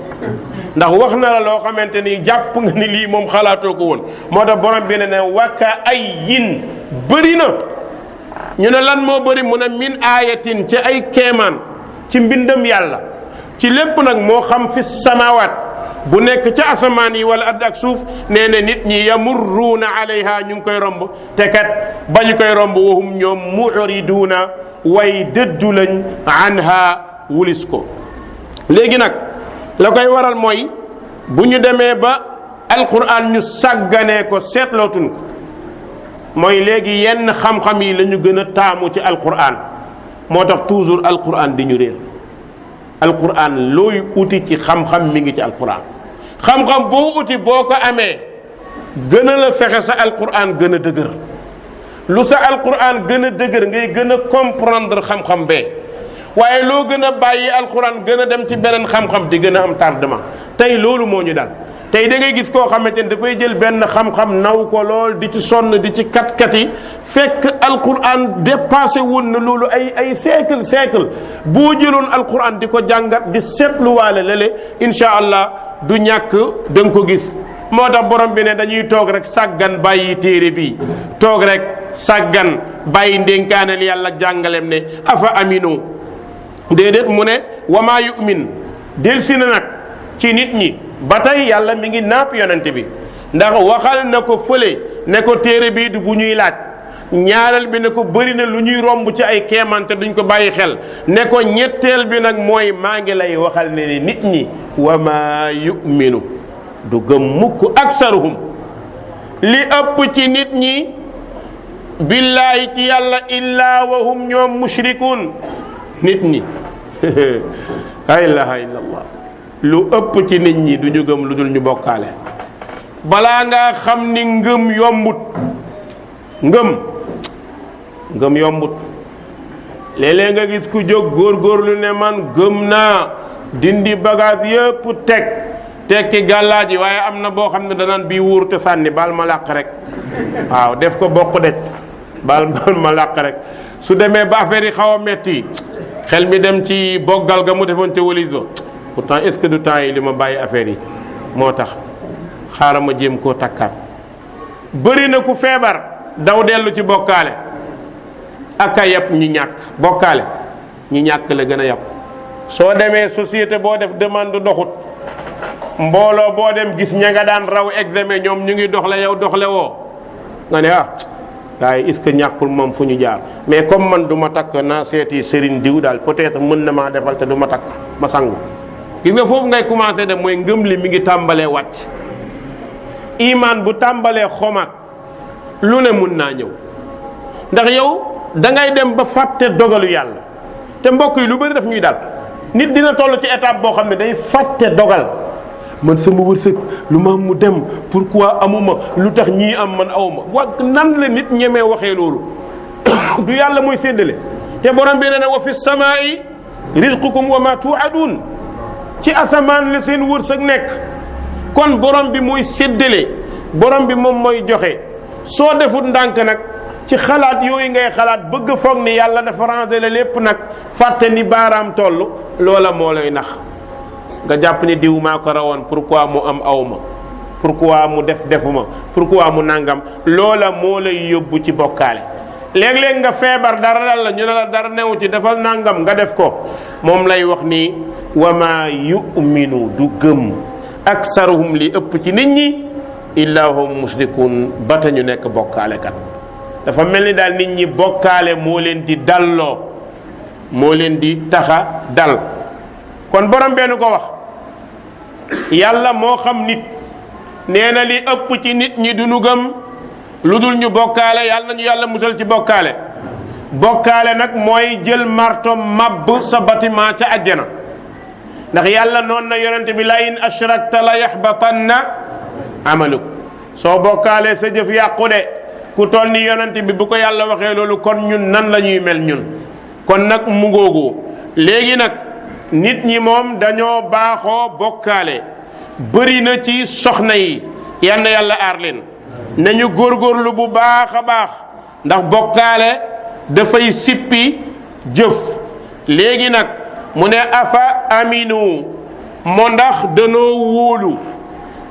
Speaker 2: ndax wax na la loo xamante ni jàpp nga ni lii moom xalaatoo ko woon moo tax borom bi ne waka ay yin bëri na ñu ne lan moo bëri mu ne min aayatin ci ay keemaan ci mbindam yàlla ci lépp nag moo xam fi samawaat bu nekk ca asamaan yi wala add ak suuf nee na nit ñi yamurruuna alayha ñu ngi koy romb te kat ba ñu koy romb wahum ñoom muuriduuna way dëddu lañ anha wulis ko léegi nag la koy waral mooy bu ñu demee ba alquran ñu sàgganee ko seetlootuñ ko mooy léegi yenn xam-xam yi la ñu gën a taamu ci alquran moo tax toujours alquran di ñu réer alquran looy uti ci xam-xam mi ngi ci alquran xam-xam boo uti boo ko amee gën a la fexe sa alquran gën a dëgër lu sa alquran gën a dëgër ngay gën a comprendre xam-xam bee waaye loo gën a bàyyi alquran gën a dem ci beneen xam-xam di gën a am tardement tey loolu moo ñu dal tey da ngay gis koo xamante ni dafay jël benn xam-xam naw ko lool di ci sonn di ci kat-kat yi fekk alquran dépassé woon na loolu ay siècle boo jëloon alquran di ko jàngat di seetluwaale lale incha allah du ñàkk da nga ko gis moo tax borom bi ne dañuy toog rek sàggan bàyyi téere bi toog rek sàggan bàyyi ndénkaaneel yàlla jàngaleem ne afa aminu déedéet mu ne wamaa yu'min delsi na nag ci nit ñi ba tey yàlla mi ngi napp yonent bi ndax waxal na ko fële ne ko téere bii du bu ñuy laaj ñaareel bi ne ko bëri na lu ñuy romb ci ay kéemante duñ ko bàyyi xel ne ko ñetteel bi nag mooy maa ngi lay waxal ne nit ñi wamaa yu'minu du gëm mukk aksaruhum li ëpp ci nit ñi billaahi ci yàlla illaa wa hum ñoom mushrikuun nit ñi la ilaha illallah lu ëpp ci nit ñi du ñu gëm lu dul ñu bokkaale balaa ngaa xam ni ngëm yombut ngëm yombut léeg-léeg nga gis ku jóg góorgóorlu ne man gëm naa dindi bagage yépp tekki gàllaa ji waaye am na boo xam ne danaan bii wuur te sànni baal ma làq rek waaw def ko bokk dej baal ma làq rek su demee ba affaire yi xaw a metti xel mi dem ci boggal ga mu defoon ca walis ba pourtant est-ce que du temps yi li ma bàyyi affaire yi moo tax xaaral ma jéem koo takkaat bëri na ku feebar daw dellu ci bokkaale ak a yab ñi ñàkk. bokkaale ñi ñàkk la gën a yab. soo demee société boo def demande doxut mbooloo boo dem gis ña nga daan raw examen ñoom ñu ngi doxle yow doxle woo nga ne waaye est-ce que ñàkkul moom fu ñu jaar. mais comme man du ma takk naa seeti sëriñ diw daal peut-être mën na maa defal te du ma takk ma sangu. gis nga foofu ngay commencé dem mooy ngëm li mi ngi tàmbalee wàcc. imaan bu tàmbalee xomaat lu ne mun naa ñëw ndax yow da ngay dem ba fàtte dogalu yàlla. te mbokk yi lu bëri daf ñuy dal nit dina toll ci étape boo xam ne day fàtte dogal. man sama wërsëg lu ma mu dem pourquoi amuma lu tax ñii am man awma wa nan la nit ñemee waxee loolu du yàlla mooy séddale. te borom bi nee na wa fi samaa'i rizqukum wa ma tu'adun ci asamaan la seen wërsëg nekk. kon borom bi mooy séddale borom bi moom mooy joxe soo defut ndànk nag ci xalaat yooyu ngay xalaat bëgg foog ni yàlla dafa rangé la lépp nag fàtte ni baaraam toll loola moo lay nax. nga jàpp ni diw maa ko rawoon pourquoi mu am awma pourquoi mu defuma pourquoi mu nangam loola moo lay yóbbu ci bokkaale. léeg-léeg nga feebar dara dal la ñu ne la dara newu ci defal nangam nga def ko moom lay wax ni wa maa yu'minu du gëm aksaruhum li ëpp ci nit ñi illa hum mushrikun ba ta ñu nekk bokkaale kat. dafa mel ni daal nit ñi bokkaale moo leen di dalloo moo leen di taxa dal. kon borom benn ko wax yàlla moo xam nit nee na li ëpp ci nit ñi du nu gëm lu dul ñu bokkaale yàlla nañu yàlla musal ci bokkaale. bokkaale nag mooy jël marto mabb sa bâtiment ca àjjana ndax yàlla noon na yonente bi la in ashrakta la yaxbatanna amaluk. soo bokkaalee sa jëf yàqu de ku toll ni yonente bi bu ko yàlla waxee loolu kon ñun nan la ñuy mel ñun. kon nag mu ngoogu léegi nag nit ñi moom dañoo baaxoo bokkaale bëri na ci soxna yi yal na yàlla aar leen nañu góorgóorlu bu baax a baax ndax bokkaale dafay sippi jëf. léegi nag mu ne afa aminu moo ndax danoo wóolu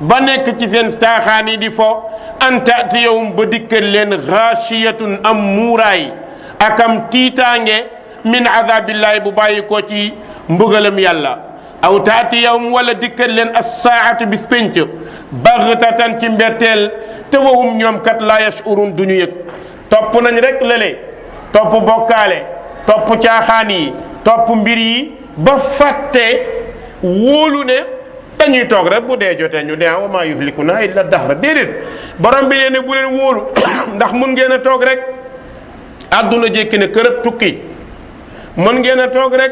Speaker 2: ba nekk ci seen caaxaan yi di fo an taatiyahum ba dikkal leen xaashiyatun am muuraay ak am tiitaange min azabillahi bu bàyyi ko ci mbugalam yàlla aw taatiyahum wala dikkal leen assaatu bis pénc baghtatan ci mbetteel te wahum ñoom kat la yashurun du ñu yëg. topp nañ rek lële topp bokkaale topp caaxaan yi topp mbir yi ba fàtte wóolu ne dañuy toog rek bu dee jotee ñu ne wa maa yuhlikuna illa dahra déedéet borom bi nee ne bu leen wóolu ndax mun ngeen a toog rek àdduna jékki ne kërëb tukki mën ngeen a toog rek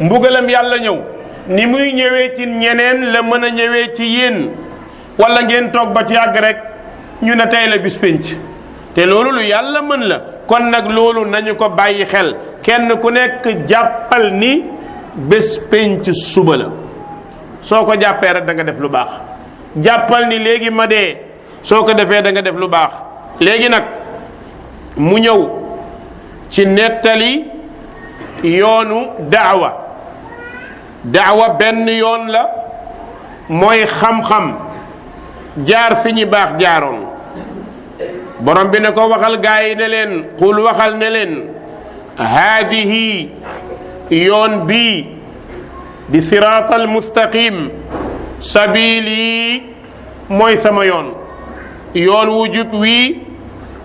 Speaker 2: mbugalam yàlla ñëw ni muy ñëwee ci ñeneen la mën a ñëwee ci yéen wala ngeen toog ba ci yàgg rek ñu ne tey la bis pénc te loolu lu yàlla mën la. kon nag loolu nañu ko bàyyi xel kenn ku nekk jàppal ni bés pénc suba la soo ko jàppee rek da nga def lu baax. jàppal ni léegi ma dee soo ko defee da nga def lu baax. léegi nag mu ñëw ci nettali yoonu daawa benn yoon la mooy xam-xam jaar fi ñu baax jaaroon. borom bi ne ko waxal gaa yi ne leen qul waxal ne leen haadihi yoon bii di siraatal mustaqim sabili mooy sama yoon wu jub wii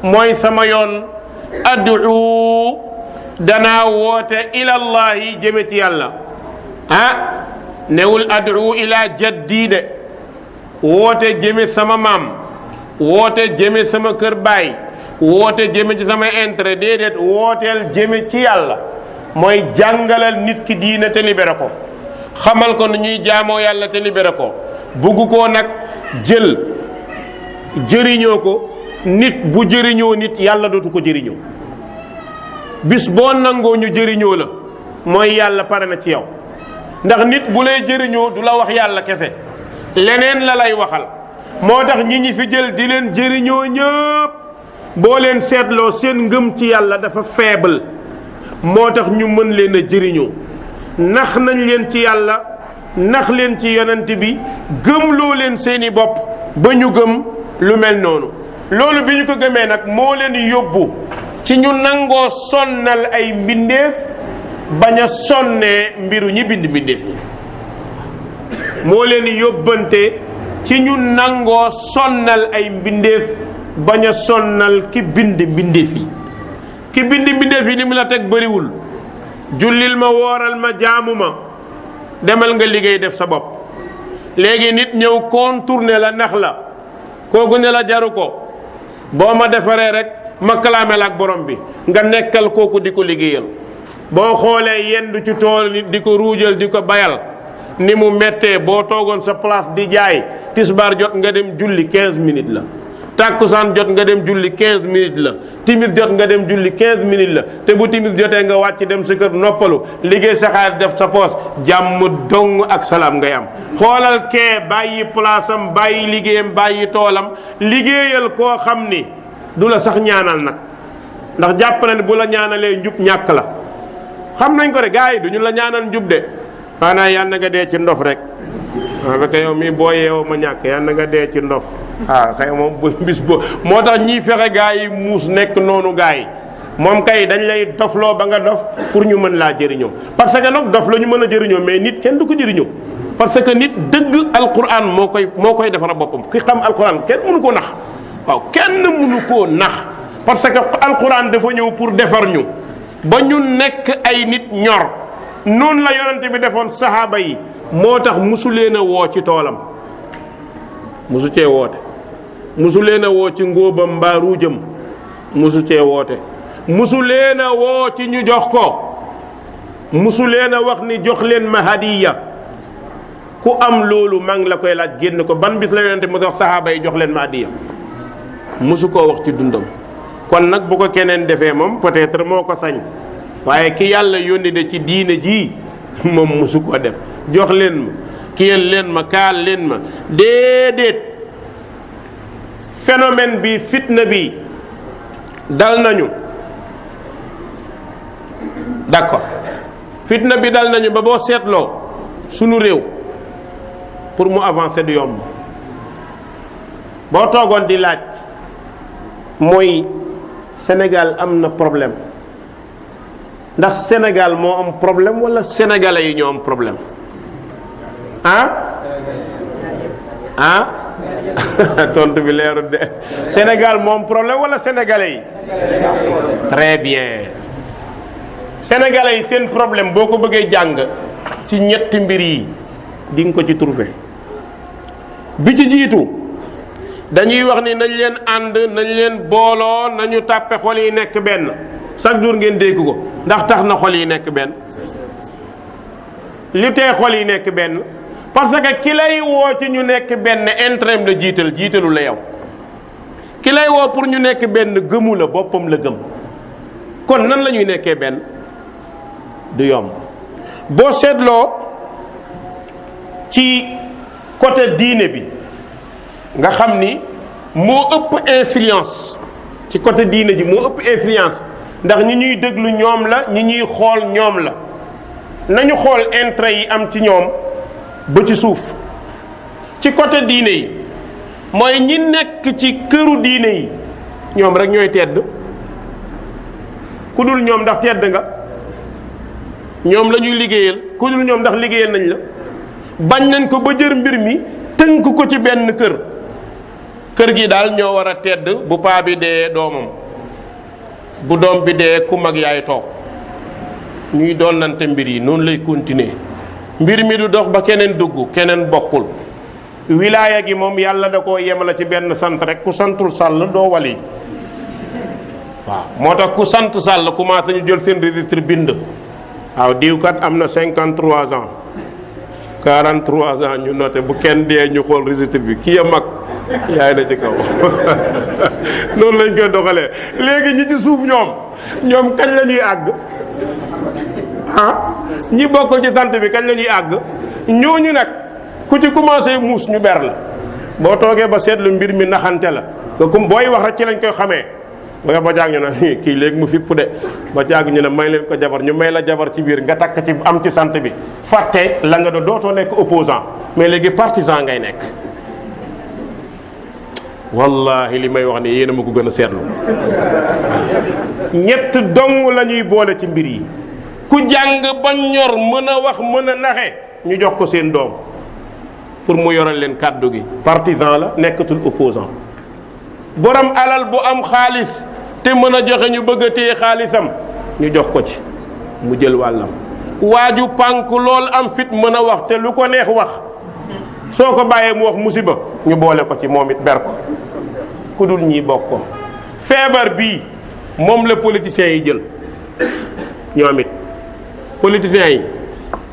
Speaker 2: mooy sama yoon ad'u danaa woote ilallahi jëme ci yàlla newul ad'u ila jaddi de woote jëme sama maam woote jëme sama kër baay woote jëme ci sama intérêt déedéet wooteel jëme ci yàlla mooy jàngalal nit ki diine te libéré ko xamal ko nu ñuy jaamoo yàlla te libéré ko bugg koo nag jël jëriñoo ko nit bu jëriñoo nit yàlla dootu ko jëriñoo bis boo nangoo ñu jëriñoo la mooy yàlla pare na ci yow ndax nit bu lay jëriñoo du la wax yàlla kese leneen la lay waxal. moo tax ñi fi jël di leen jëriñoo ñëpp boo leen seetloo seen ngëm ci yàlla dafa faible moo tax ñu mën leen a jëriñoo nax nañ leen ci yàlla nax leen ci yonent bi gëmloo leen seeni bopp ba ñu gëm lu mel noonu. loolu bi ñu ko gëmee nag moo leen yóbbu ci ñu nangoo sonnal ay mbindeef bañ a sonnee mbiru ñi bind mbindeef ñi. moo leen yóbbante ci ñu nangoo sonnal ay mbindeef bañ a sonnal ki bind mbindeef yi. ki bind mbindeef yi li mu la teg bëriwul. jullil ma wooral ma jaamu ma demal nga liggéey def sa bopp. léegi nit ñëw contourner la nax la kooku ne la jaru ko boo ma defaree rek ma kalaame la ak borom bi nga nekkal kooku di ko liggéeyal. boo xoolee yendu ci tool nit di ko ruujal di ko bayal ni mu méttee boo toogoon sa place di jaay tisbaar jot nga dem julli 15 minutes la. tàkkusaan jot nga dem julli 15 minutes la. timis jot nga dem julli 15 minutes la te bu timis jotee nga wàcc dem sa kër noppalu liggéey sa xaalis def sa poos jàmm dong ak salaam ngay am. xoolal kee bàyyi place am bàyyi liggéeyam bàyyi toolam liggéeyal koo xam ni du la sax ñaanal nag ndax jàpp na ne bu la ñaanalee njub ñàkk la. xam nañ ko de gars yi du ñu la ñaanal njub de maanaam yal na nga dee ci ndof rek waaw fekk yow mii boo yeewoo ma ñàkk yal na nga dee ci ndof. xëy moom bis boo moo tax ñiy fexe gaa yi muus nekk noonu gaa yi moom kay dañ lay dofloo ba nga dof pour ñu mën laa jëriñoo parce que nag dof la ñu mën a jëriñoo mais nit kenn du ko jëriñoo parce que nit dëgg alquran moo koy defar boppam ki xam alquran kenn mënu koo nax waaw kenn mënu koo nax parce que alquran dafa ñëw pour defar ñu ba ñu nekk ay nit ñor noonu la yonente bi defoon sahaaba yi moo tax musu leen a woo ci toolam musu cee woote musu leen a woo ci ngóobam mbaa ruujam musu cee woote musu leen a woo ci ñu jox ko musu leen a wax ni jox leen ma hadiya ku am loolu maa ngi la koy laaj génn ko ban bis la yonente mu wax sahaaba yi jox leen ma hadiya musu koo wax ci dundam. kon nag bu ko keneen defee moom peut-être moo ko sañ waaye ki yàlla yónni de ci diine ji moom musu ko def jox leen ma kiyal leen ma kaal leen ma déedéet. phénomène bi fitna bi dal nañu d'accord fitna bi dal nañu ba boo seetloo sunu réew pour mu avancer du yomb boo toogoon di laaj mooy Sénégal am na problème ndax Sénégal moo am problème wala sénégalais yi ñoo am problème tontu bi leerul de Sénégal moo am problème wala sénégalais yi. très bien sénégalais yi seen problème boo ko bëggee jàng ci ñetti mbir yi di nga ko ci trouver bi ci jiitu dañuy wax ni nañ leen ànd nañ leen booloo nañu tàppe xol yi nekk benn chaque jour ngeen dégg ko ndax tax na xol yi nekk benn li tee xol yi nekk benn parce que ki lay woo ci ñu nekk benn intérêt la jiitalu la yow ki lay woo pour ñu nekk benn gëmu la boppam la gëm kon nan la ñuy nekkee benn du yomb boo seetloo ci côté diine bi nga xam ni moo ëpp influence ci côté diine ji moo ëpp influence ndax ñi ñuy déglu ñoom la ñi ñuy xool ñoom la nañu xool intérêt yi am ci ñoom ba ci suuf ci côté diine yi mooy ñi nekk ci këru diine yi ñoom rek ñooy tedd ku dul ñoom ndax tedd nga ñoom la ñuy liggéeyal ku dul ñoom ndax liggéeyal nañ la bañ nañ ko ba jër mbir mi tënk ko ci benn kër gi daal ñoo war a tedd bu paa bi dee doomam bu doom bi dee ku mag yaay toog ñuy doonante mbir yi noonu lay continuer mbir mi du dox ba keneen dugg keneen bokkul wilaaya gi moom yàlla da koo yemale ci benn sant rek ku santul sàll doo wali waaw moo tax ku sant sàll commencé ñu jël seen registre bind waaw diw kat am na 53 ans 43 ans ñu noté bu kenn dee ñu xool registre bi kii a mag yaay na ci kaw noonu lañ koy doxalee léegi ñi ci suuf ñoom kañ la ñuy àgg ñi bokkul ci sant bi kañ la ñuy àgg ñooñu nag ku ci commencé muus ñu ber la boo toogee ba seetlu mbir mi naxante la nga comme booy wax rek ci lañ koy xamee booy ba jaag ñu ne kii léegi mu fipp de ba jaag ñu ne may leen ko jabar ñu may la jabar ci biir nga takk ci am ci sant bi fàtte la nga dootoo nekk opposant mais léegi partisan ngay nekk wallahi li may wax ne yéen a ma ko gën a seetlu ñett dong la ñuy boole ci mbir yi ku jàng ba ñor mën a wax mën a naxe ñu jox ko seen doom pour mu yoral leen kàddu gi partisan la nekkatul opposant borom alal bu am xaalis te mën a joxe ñu bëgg a téye xaalisam ñu jox ko ci mu jël wàllam waaju pànk lool am fit mën a wax te lu ko neex wax soo ko bàyyee mu wax musiba ñu boole ko ci moom it ber ko ku dul ñii bokk ko feebar bii moom la politiciens yi jël ñoom it politiciens yi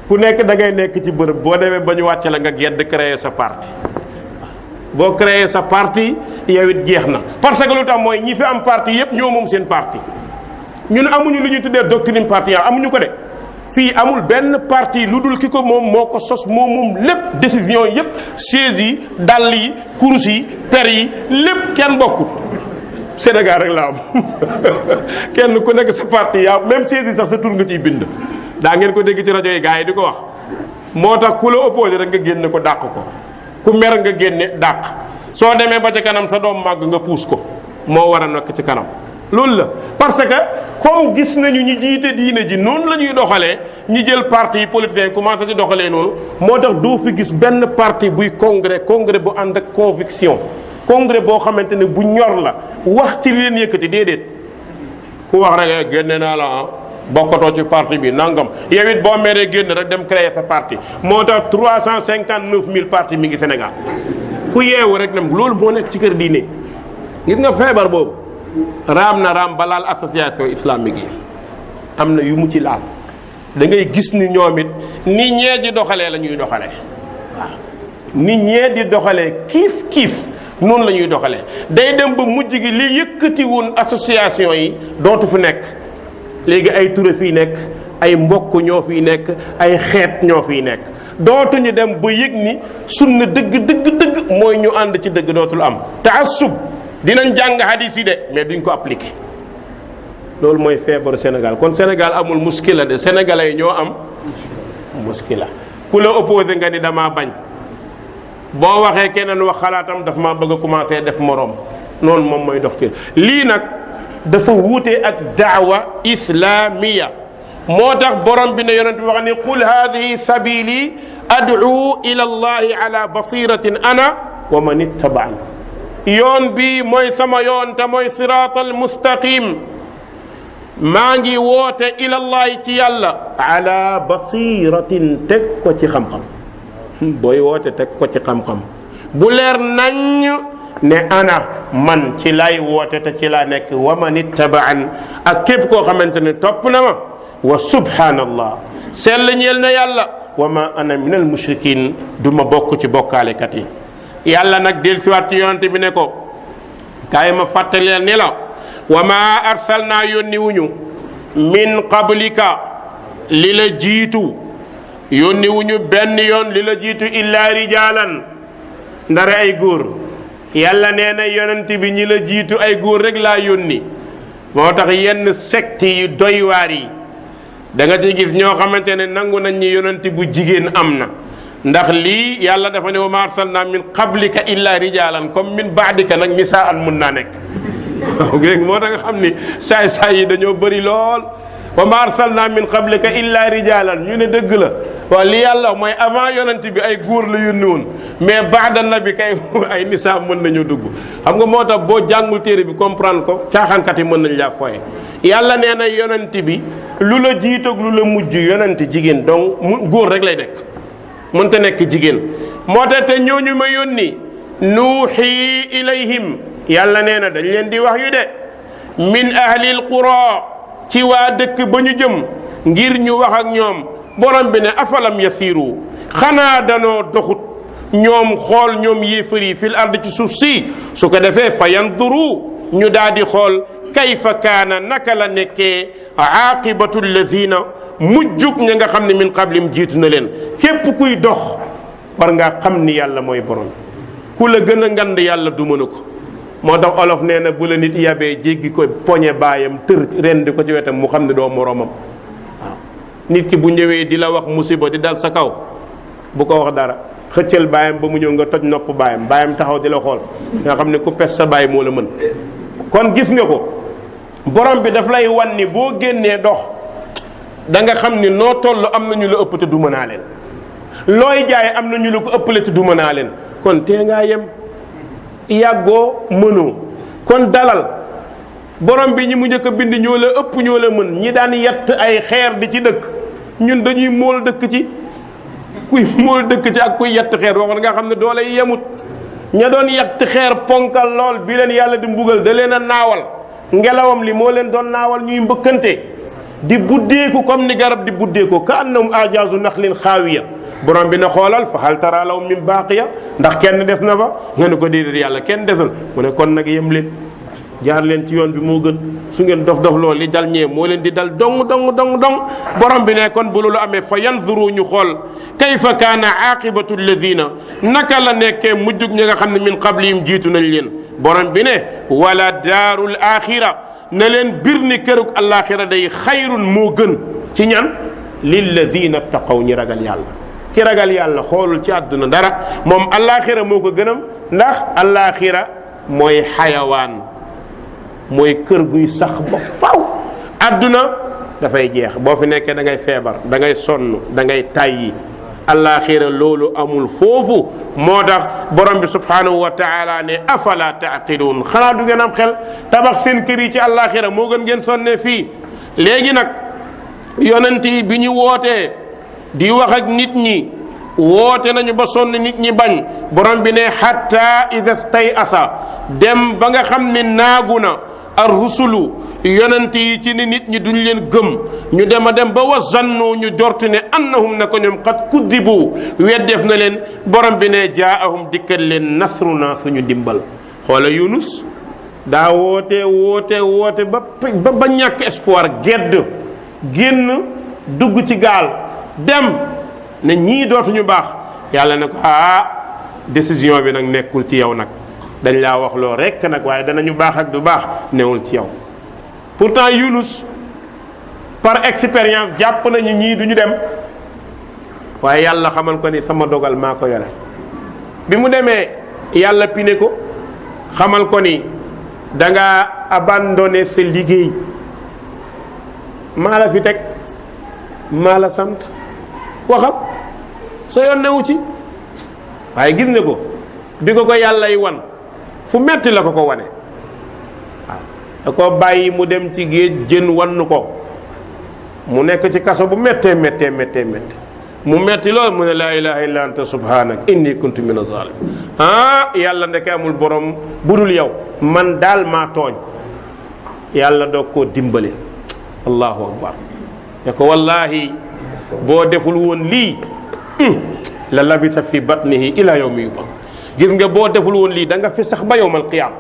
Speaker 2: ku nekk da ngay nekk ci bërëb boo demee ba ñu wàcce la nga gedd créer sa parti boo créer sa parti yow it jeex na parce que lu tax mooy ñi fi am parti yépp ñoo moom seen parti ñun amuñu lu ñuy tuddee doctrine partisane amuñu ko de fii amul benn parti lu dul ki ko moom moo ko sos moom lépp décision yépp chaise yi dàll yi kurus yi per yi lépp kenn bokkut Sénégal rek la am kenn ku nekk sa parti yaa même chaise yi sax sa tur nga ciy bind daa ngeen ko dégg ci rajo yi gars yi di ko wax moo tax ku la opposé rek nga génne ko dàq ko ku mer nga génne dàq soo demee ba ca kanam sa doom màgg nga puus ko moo war a nekk ci kanam loolu la parce que comme gis nañu ñi jiite diine ji noonu la ñuy doxalee ñi jël parti yi politiciens yi commencé di doxalee noonu moo tax doo fi gis benn parti buy congrès bu ànd ak conviction congrès boo xamante ne bu ñor la wax ci li leen yëkkati déedéet ku wax rek génne naa la bokkatoo ci parti bi nangam yow it boo meree génn rek dem créer sa parti moo tax 359 000 parti mi ngi Sénégal ku yeewu rek nem loolu moo nekk ci kër diine gis nga feebar boobu raam na raam ba laal association islamique yi am na yu mu ci laal da ngay gis ni ñoom it ni ñee di doxalee la ñuy doxalee waaw ni ñee di doxalee kiif kiif noonu la ñuy doxalee day dem ba mujj gi li yëkkati woon association yi dootu fi nekk léegi ay ture fii nekk ay mbokk ñoo fiy nekk ay xeet ñoo fiy nekk dootuñu dem ba yëg ni sunna dëgg mooy ñu ànd ci dëgg dootul am taassub dinañ jàng hadis yi de mais duñ ko appliqué loolu mooy feebaru Sénégal kon Sénégal amul muskila de sénégalais yi ñoo am muskila ku la opposé nga ni damaa bañ boo waxee keneen wax xalaatam daf maa bëgg a commencé def moroom noonu moom mooy dox ci lii nag dafa wuute ak daawa islamiya moo tax borom bi ne yonent bi wax ni qul hadihi sabili ad'u ila allahi ala basiratin ana wa man ittaba'ani yoon bi mooy sama yoon te mooy siraatal mustaqim maa ngi woote ila allahi ci yàlla ala basiratin teg ko ci xam-xam booy woote teg ko ci xam-xam bu leer nañ ne ana man ci lay woote te ci laa nekk wa man ittaba'an ak képp koo xamante ne topp na ma wa subhanallah sell ñeel na yàlla wa ma ana min al mushrikin du ma bokk ci bokkaalekat yi yàlla nag del siwaat ci yonante bi ne ko kaay ma fàttali la ni la wa ma arsalnaa yónni wuñu min qablika li la jiitu yónni wuñu benn yoon li la jiitu illa rijalan ndare ay góor yàlla nee na yonante bi ñi la jiitu ay góor rek laa yónni moo tax yenn secte yu doy waar yi da nga ci gis ñoo xamante ne nangu nañ ñi yonante bu jigéen am na ndax lii yàlla dafa ne wa ma arsalna min qablika illa rijalan comme min baadika nag nisaan mun naa nekk waaw léegi moo tax nga xam ni saay-saay yi dañoo bëri lool wa ma arsalna min qablika illa rijalan ñu ne dëgg la waaw li yàlla mooy avant yonent bi ay góor la yónni woon mais baada nabi kay ay nisaa mën nañu dugg xam nga moo tax boo jàngul téere bi comprendre ko caaxaankat yi mën nañ laa foye yàlla nee na yonent bi lu la jiitoog lu la mujj yonent jigéen donc mu góor rek lay nekk mënta nekk jigéen moo tax te ñooñu ma yónni nuuxi ilayhim yàlla nee na dañ leen di wax yu de min ahlil qura ci waa dëkk ba ñu jëm ngir ñu wax ak ñoom borom bi ne afalam yasiru xanaa danoo doxut ñoom xool ñoom yéefar yi fil ard ci suuf si su ko defee fa yanzuru ñu daal di xool kayfa kaana naka la nekkee aqibatu lazina mujjug ña nga xam ne min qablim jiitu na leen képp kuy dox war ngaa xam ni yàlla mooy borom ku la gën a ngand yàlla du mën a ko moo tax olof nee na bu la nit yabee jéggi ko poñe baayam tër ren di ko ci wetam mu xam ne doo moroomam waaw nit ki bu ñëwee di la wax musiba di dal sa kaw bu ko wax dara xëccal baayam ba mu ñëw nga toj nopp baayam taxaw di la xool nga xam ne ku pes sa baay moo la mën. kon gis nga ko borom bi daf lay wan ni boo génnee dox da nga xam ni noo toll am na ñu la ëpp te du mënaa leen looy jaay am na ñu la ko ëppale te du mënaa leen kon tee ngaa yem yàggoo mënoo kon dalal borom bi ñi mu njëkk a bind ñoo la ëpp ñoo la mën ñi daan yett ay xeer di ci dëkk ñun dañuy mool dëkk ci kuy mool dëkk ci ak kuy yett xeer wax nga xam ne doole yi yemut ña doon yett xeer ponkal lool bi leen yàlla di mbugal da leen a naawal ngelawam li moo leen doon naawal ñuy mbëkkante di buddeeku comme ni garab di buddeeku ka annahum ajaazu naxlin xaawiya borom bi na xoolal fa hal tara lahum min baaqiya ndax kenn des na fa nga ne ko déedéet yàlla kenn desul mu ne kon nag yem leen jaar leen ci yoon bi moo gën su ngeen dof loolu li dal ñee moo leen di dal dong borom bi ne kon bu loolu amee fa yanzuru ñu xool kayfa kaana aqibatu alladina naka la nekkee mujjug ñi nga xam ne min qablihim jiitu nañ leen borom bi ne wala daarul axira na leen bir ni kërug alaxira day xayrun moo gën ci ñan lilladina taqaw ñi ragal yàlla ki ragal yàlla xoolul ci àdduna dara moom alaxira moo ko gënam ndax alaxira mooy xayawaan mooy kër guy sax ba faw àdduna dafay jeex boo fi nekkee da ngay feebar da ngay sonn da ngay tàyyi alaxira loolu amul foofu moo tax borom bi subhanahu wa taala ne afala taaqiluun xanaa du ngeen am xel tabax seen kër yi ci alaxira moo gën ngeen sonnee fii léegi nag yonent yi bi ñu wootee di wax ak nit ñi woote nañu ba sonn nit ñi bañ borom bi ne hatta ida stay asa dem ba nga xam ne naagu na ar rusulu yonent yi ci ni nit ñi duñ leen gëm ñu dem a dem ba wazannu ñu jortu ne annahum na ko ñoom qad kuddibu weddeef na leen borom bi ne jaahum dikkal leen nasruna suñu dimbal xoola Yunus daa woote ba ñàkk espoir gedd génn dugg ci gaal dem ne ñii dootuñu baax yàlla ne ko décision bi nag nekkul ci yow nag dañ laa wax loo rekk nag waaye danañu baax ak du baax newul ci yow pourtant Yunus par expérience jàpp nañu ñii duñu dem waaye yàlla xamal ko ni sama dogal maa ko yore bi mu demee yàlla pine ko xamal ko ni danga abandonné sa liggéey maa la fi teg maa la sant waxam sa yoon newu ci waaye gis nga ko bi ko yàlla yi wan fu metti la ko wane waaw da ko bàyyi mu dem ci géej jën wannu ko mu nekk ci kaso bu méttee mu metti lool mu ne laa ilaha illa anta subhanak inni kuntu min az-zalimin yàlla ndeke amul borom budul yow man daal maa tooñ yàlla doog koo dimbale allahu akbar ne ko wallahi boo deful woon lii la labisa fi batnihi ila yawmi yub'ath gis nga boo deful woon lii da nga fi sax ba yawmal qiyaam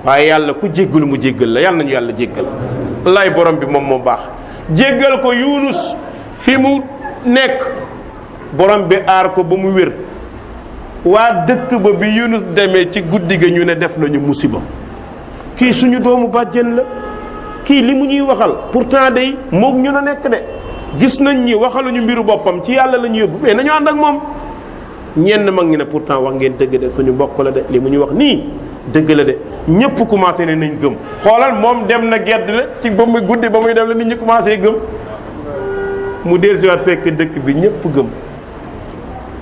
Speaker 2: waaye yàlla ku jéggalu mu jéggal la yàlla nañu yàlla jéggal wallaay borom bi moom moo baax jéggal ko Yunus fi mu nekk borom bi aar ko ba mu wér waa dëkk ba bi Yunus demee ci guddi ga ñu ne def nañu musiba kii suñu doomu bàjjen la kii li mu ñuy waxal pourtant day moog ñu na nekk de gis nañ ñi waxaluñu mbiru boppam ci yàlla la ñu yóbbu mais nañu ànd ak moom ñenn mag ñi ne pourtant wax ngeen dëgg de suñu mbokk la de li mu ñu wax nii dëgg la de ñëpp commencé ne nañ gëm xoolal moom dem na gedd la ci ba muy guddi ba muy dem la nit ñi commencé gëm mu dellusiwaat fekk dëkk bi ñëpp gëm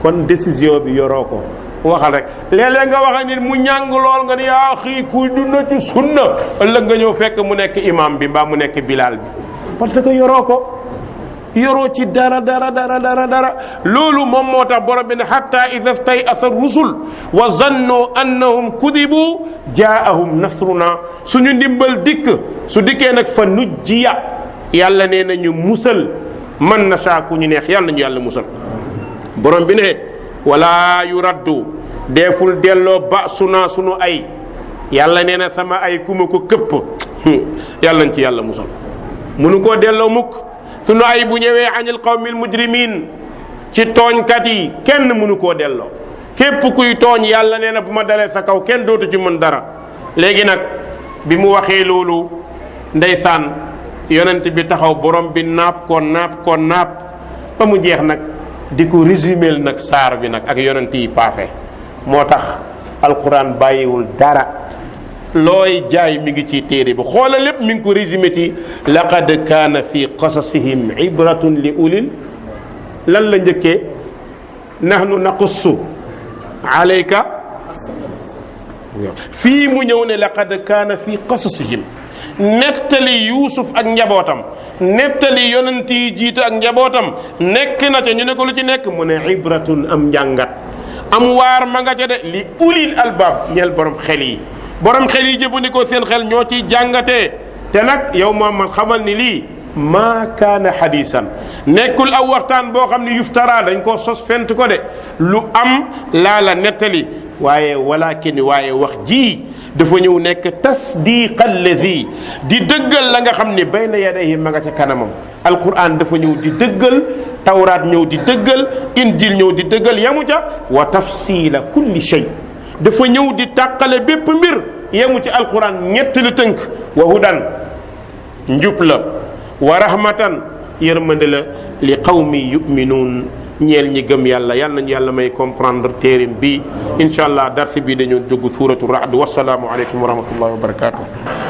Speaker 2: kon décision bi yoroo ko waxal rek léeg-léeg nga wax ak nit mu ñàng lool nga ni yaa xii kuy dund ci sunna ëllëg nga ñëw fekk mu nekk imam bi mbaa mu nekk bilal bi parce que yoroo ko yoroo ci dara loolu moom moo tax borom bi ne hatta idha stay'asa rusul wa zannu annahum kudibu jaahum nasruna suñu ndimbal dikk su dikkee nag fa nujjiya yàlla nee na ñu musal man nasha ku ñu neex yàlla nañu yàlla musal borom bi ne wala yuraddu deeful delloo ba sunu ay yàlla nee na sama ay kuma ko këpp yàlla nañ ci yàlla musal munu koo delloo mukk sunu ay bu ñëwee anil qawmil mujrimin ci tooñkat yi kenn mënu koo delloo képp kuy tooñ yàlla nee na bu ma dalee sa kaw kenn dootu ci mën dara léegi nag bi mu waxee loolu ndeysaan yonent bi taxaw borom bi naap ko ba mu jeex nag di ko résumél nag saar bi nag ak yonent yi passé moo tax alquran bàyyiwul dara looy jaay mi ngi ci téere bi xoola lépp mi ngi ko résumé ci laqad kaana fi qasasihim ibratun li ulil lan la njëkkee nahnu naqussu alayka fii mu ñëw ne laqad kaana fi qasasihim nettali yuusuf ak njabootam nettali yonent yi jiitu ak njabootam nekk na ca ñu ne ko lu ci nekk mu ne ibratun am njàngat am waar ma nga ca de li ulil albaab ñeel borom xel yi borom xel yi jëfandikoo seen xel ñoo ciy jàngatee te nag yow Muhammad xamal ni lii maa kaana hadiisan nekkul aw waxtaan boo xam ne yuftara dañ koo sos fent ko de lu am laa la nettali waaye walakin waaye wax ji dafa ñëw nekk tasdiq allazi di dëggal la nga xam ne bayna yadayhi ma nga ca kanamam alquran dafa ñëw di dëggal tawraat ñëw di dëggal injil ñëw di dëggal yamu ca wa tafsila kulli shay dafa ñëw di tàqale bépp mbir yemu ci alquran ñett la tënk wa hudan njub la wa rahmatan yërmande la li qawmi yuminuun ñeel ñi gëm yàlla yal nañu yàlla may comprendre téerim bi incha allah darsi bi dañu dugg suuratu Ra'd wasalaamu aleykum wa rahmatullahi wa barakatuh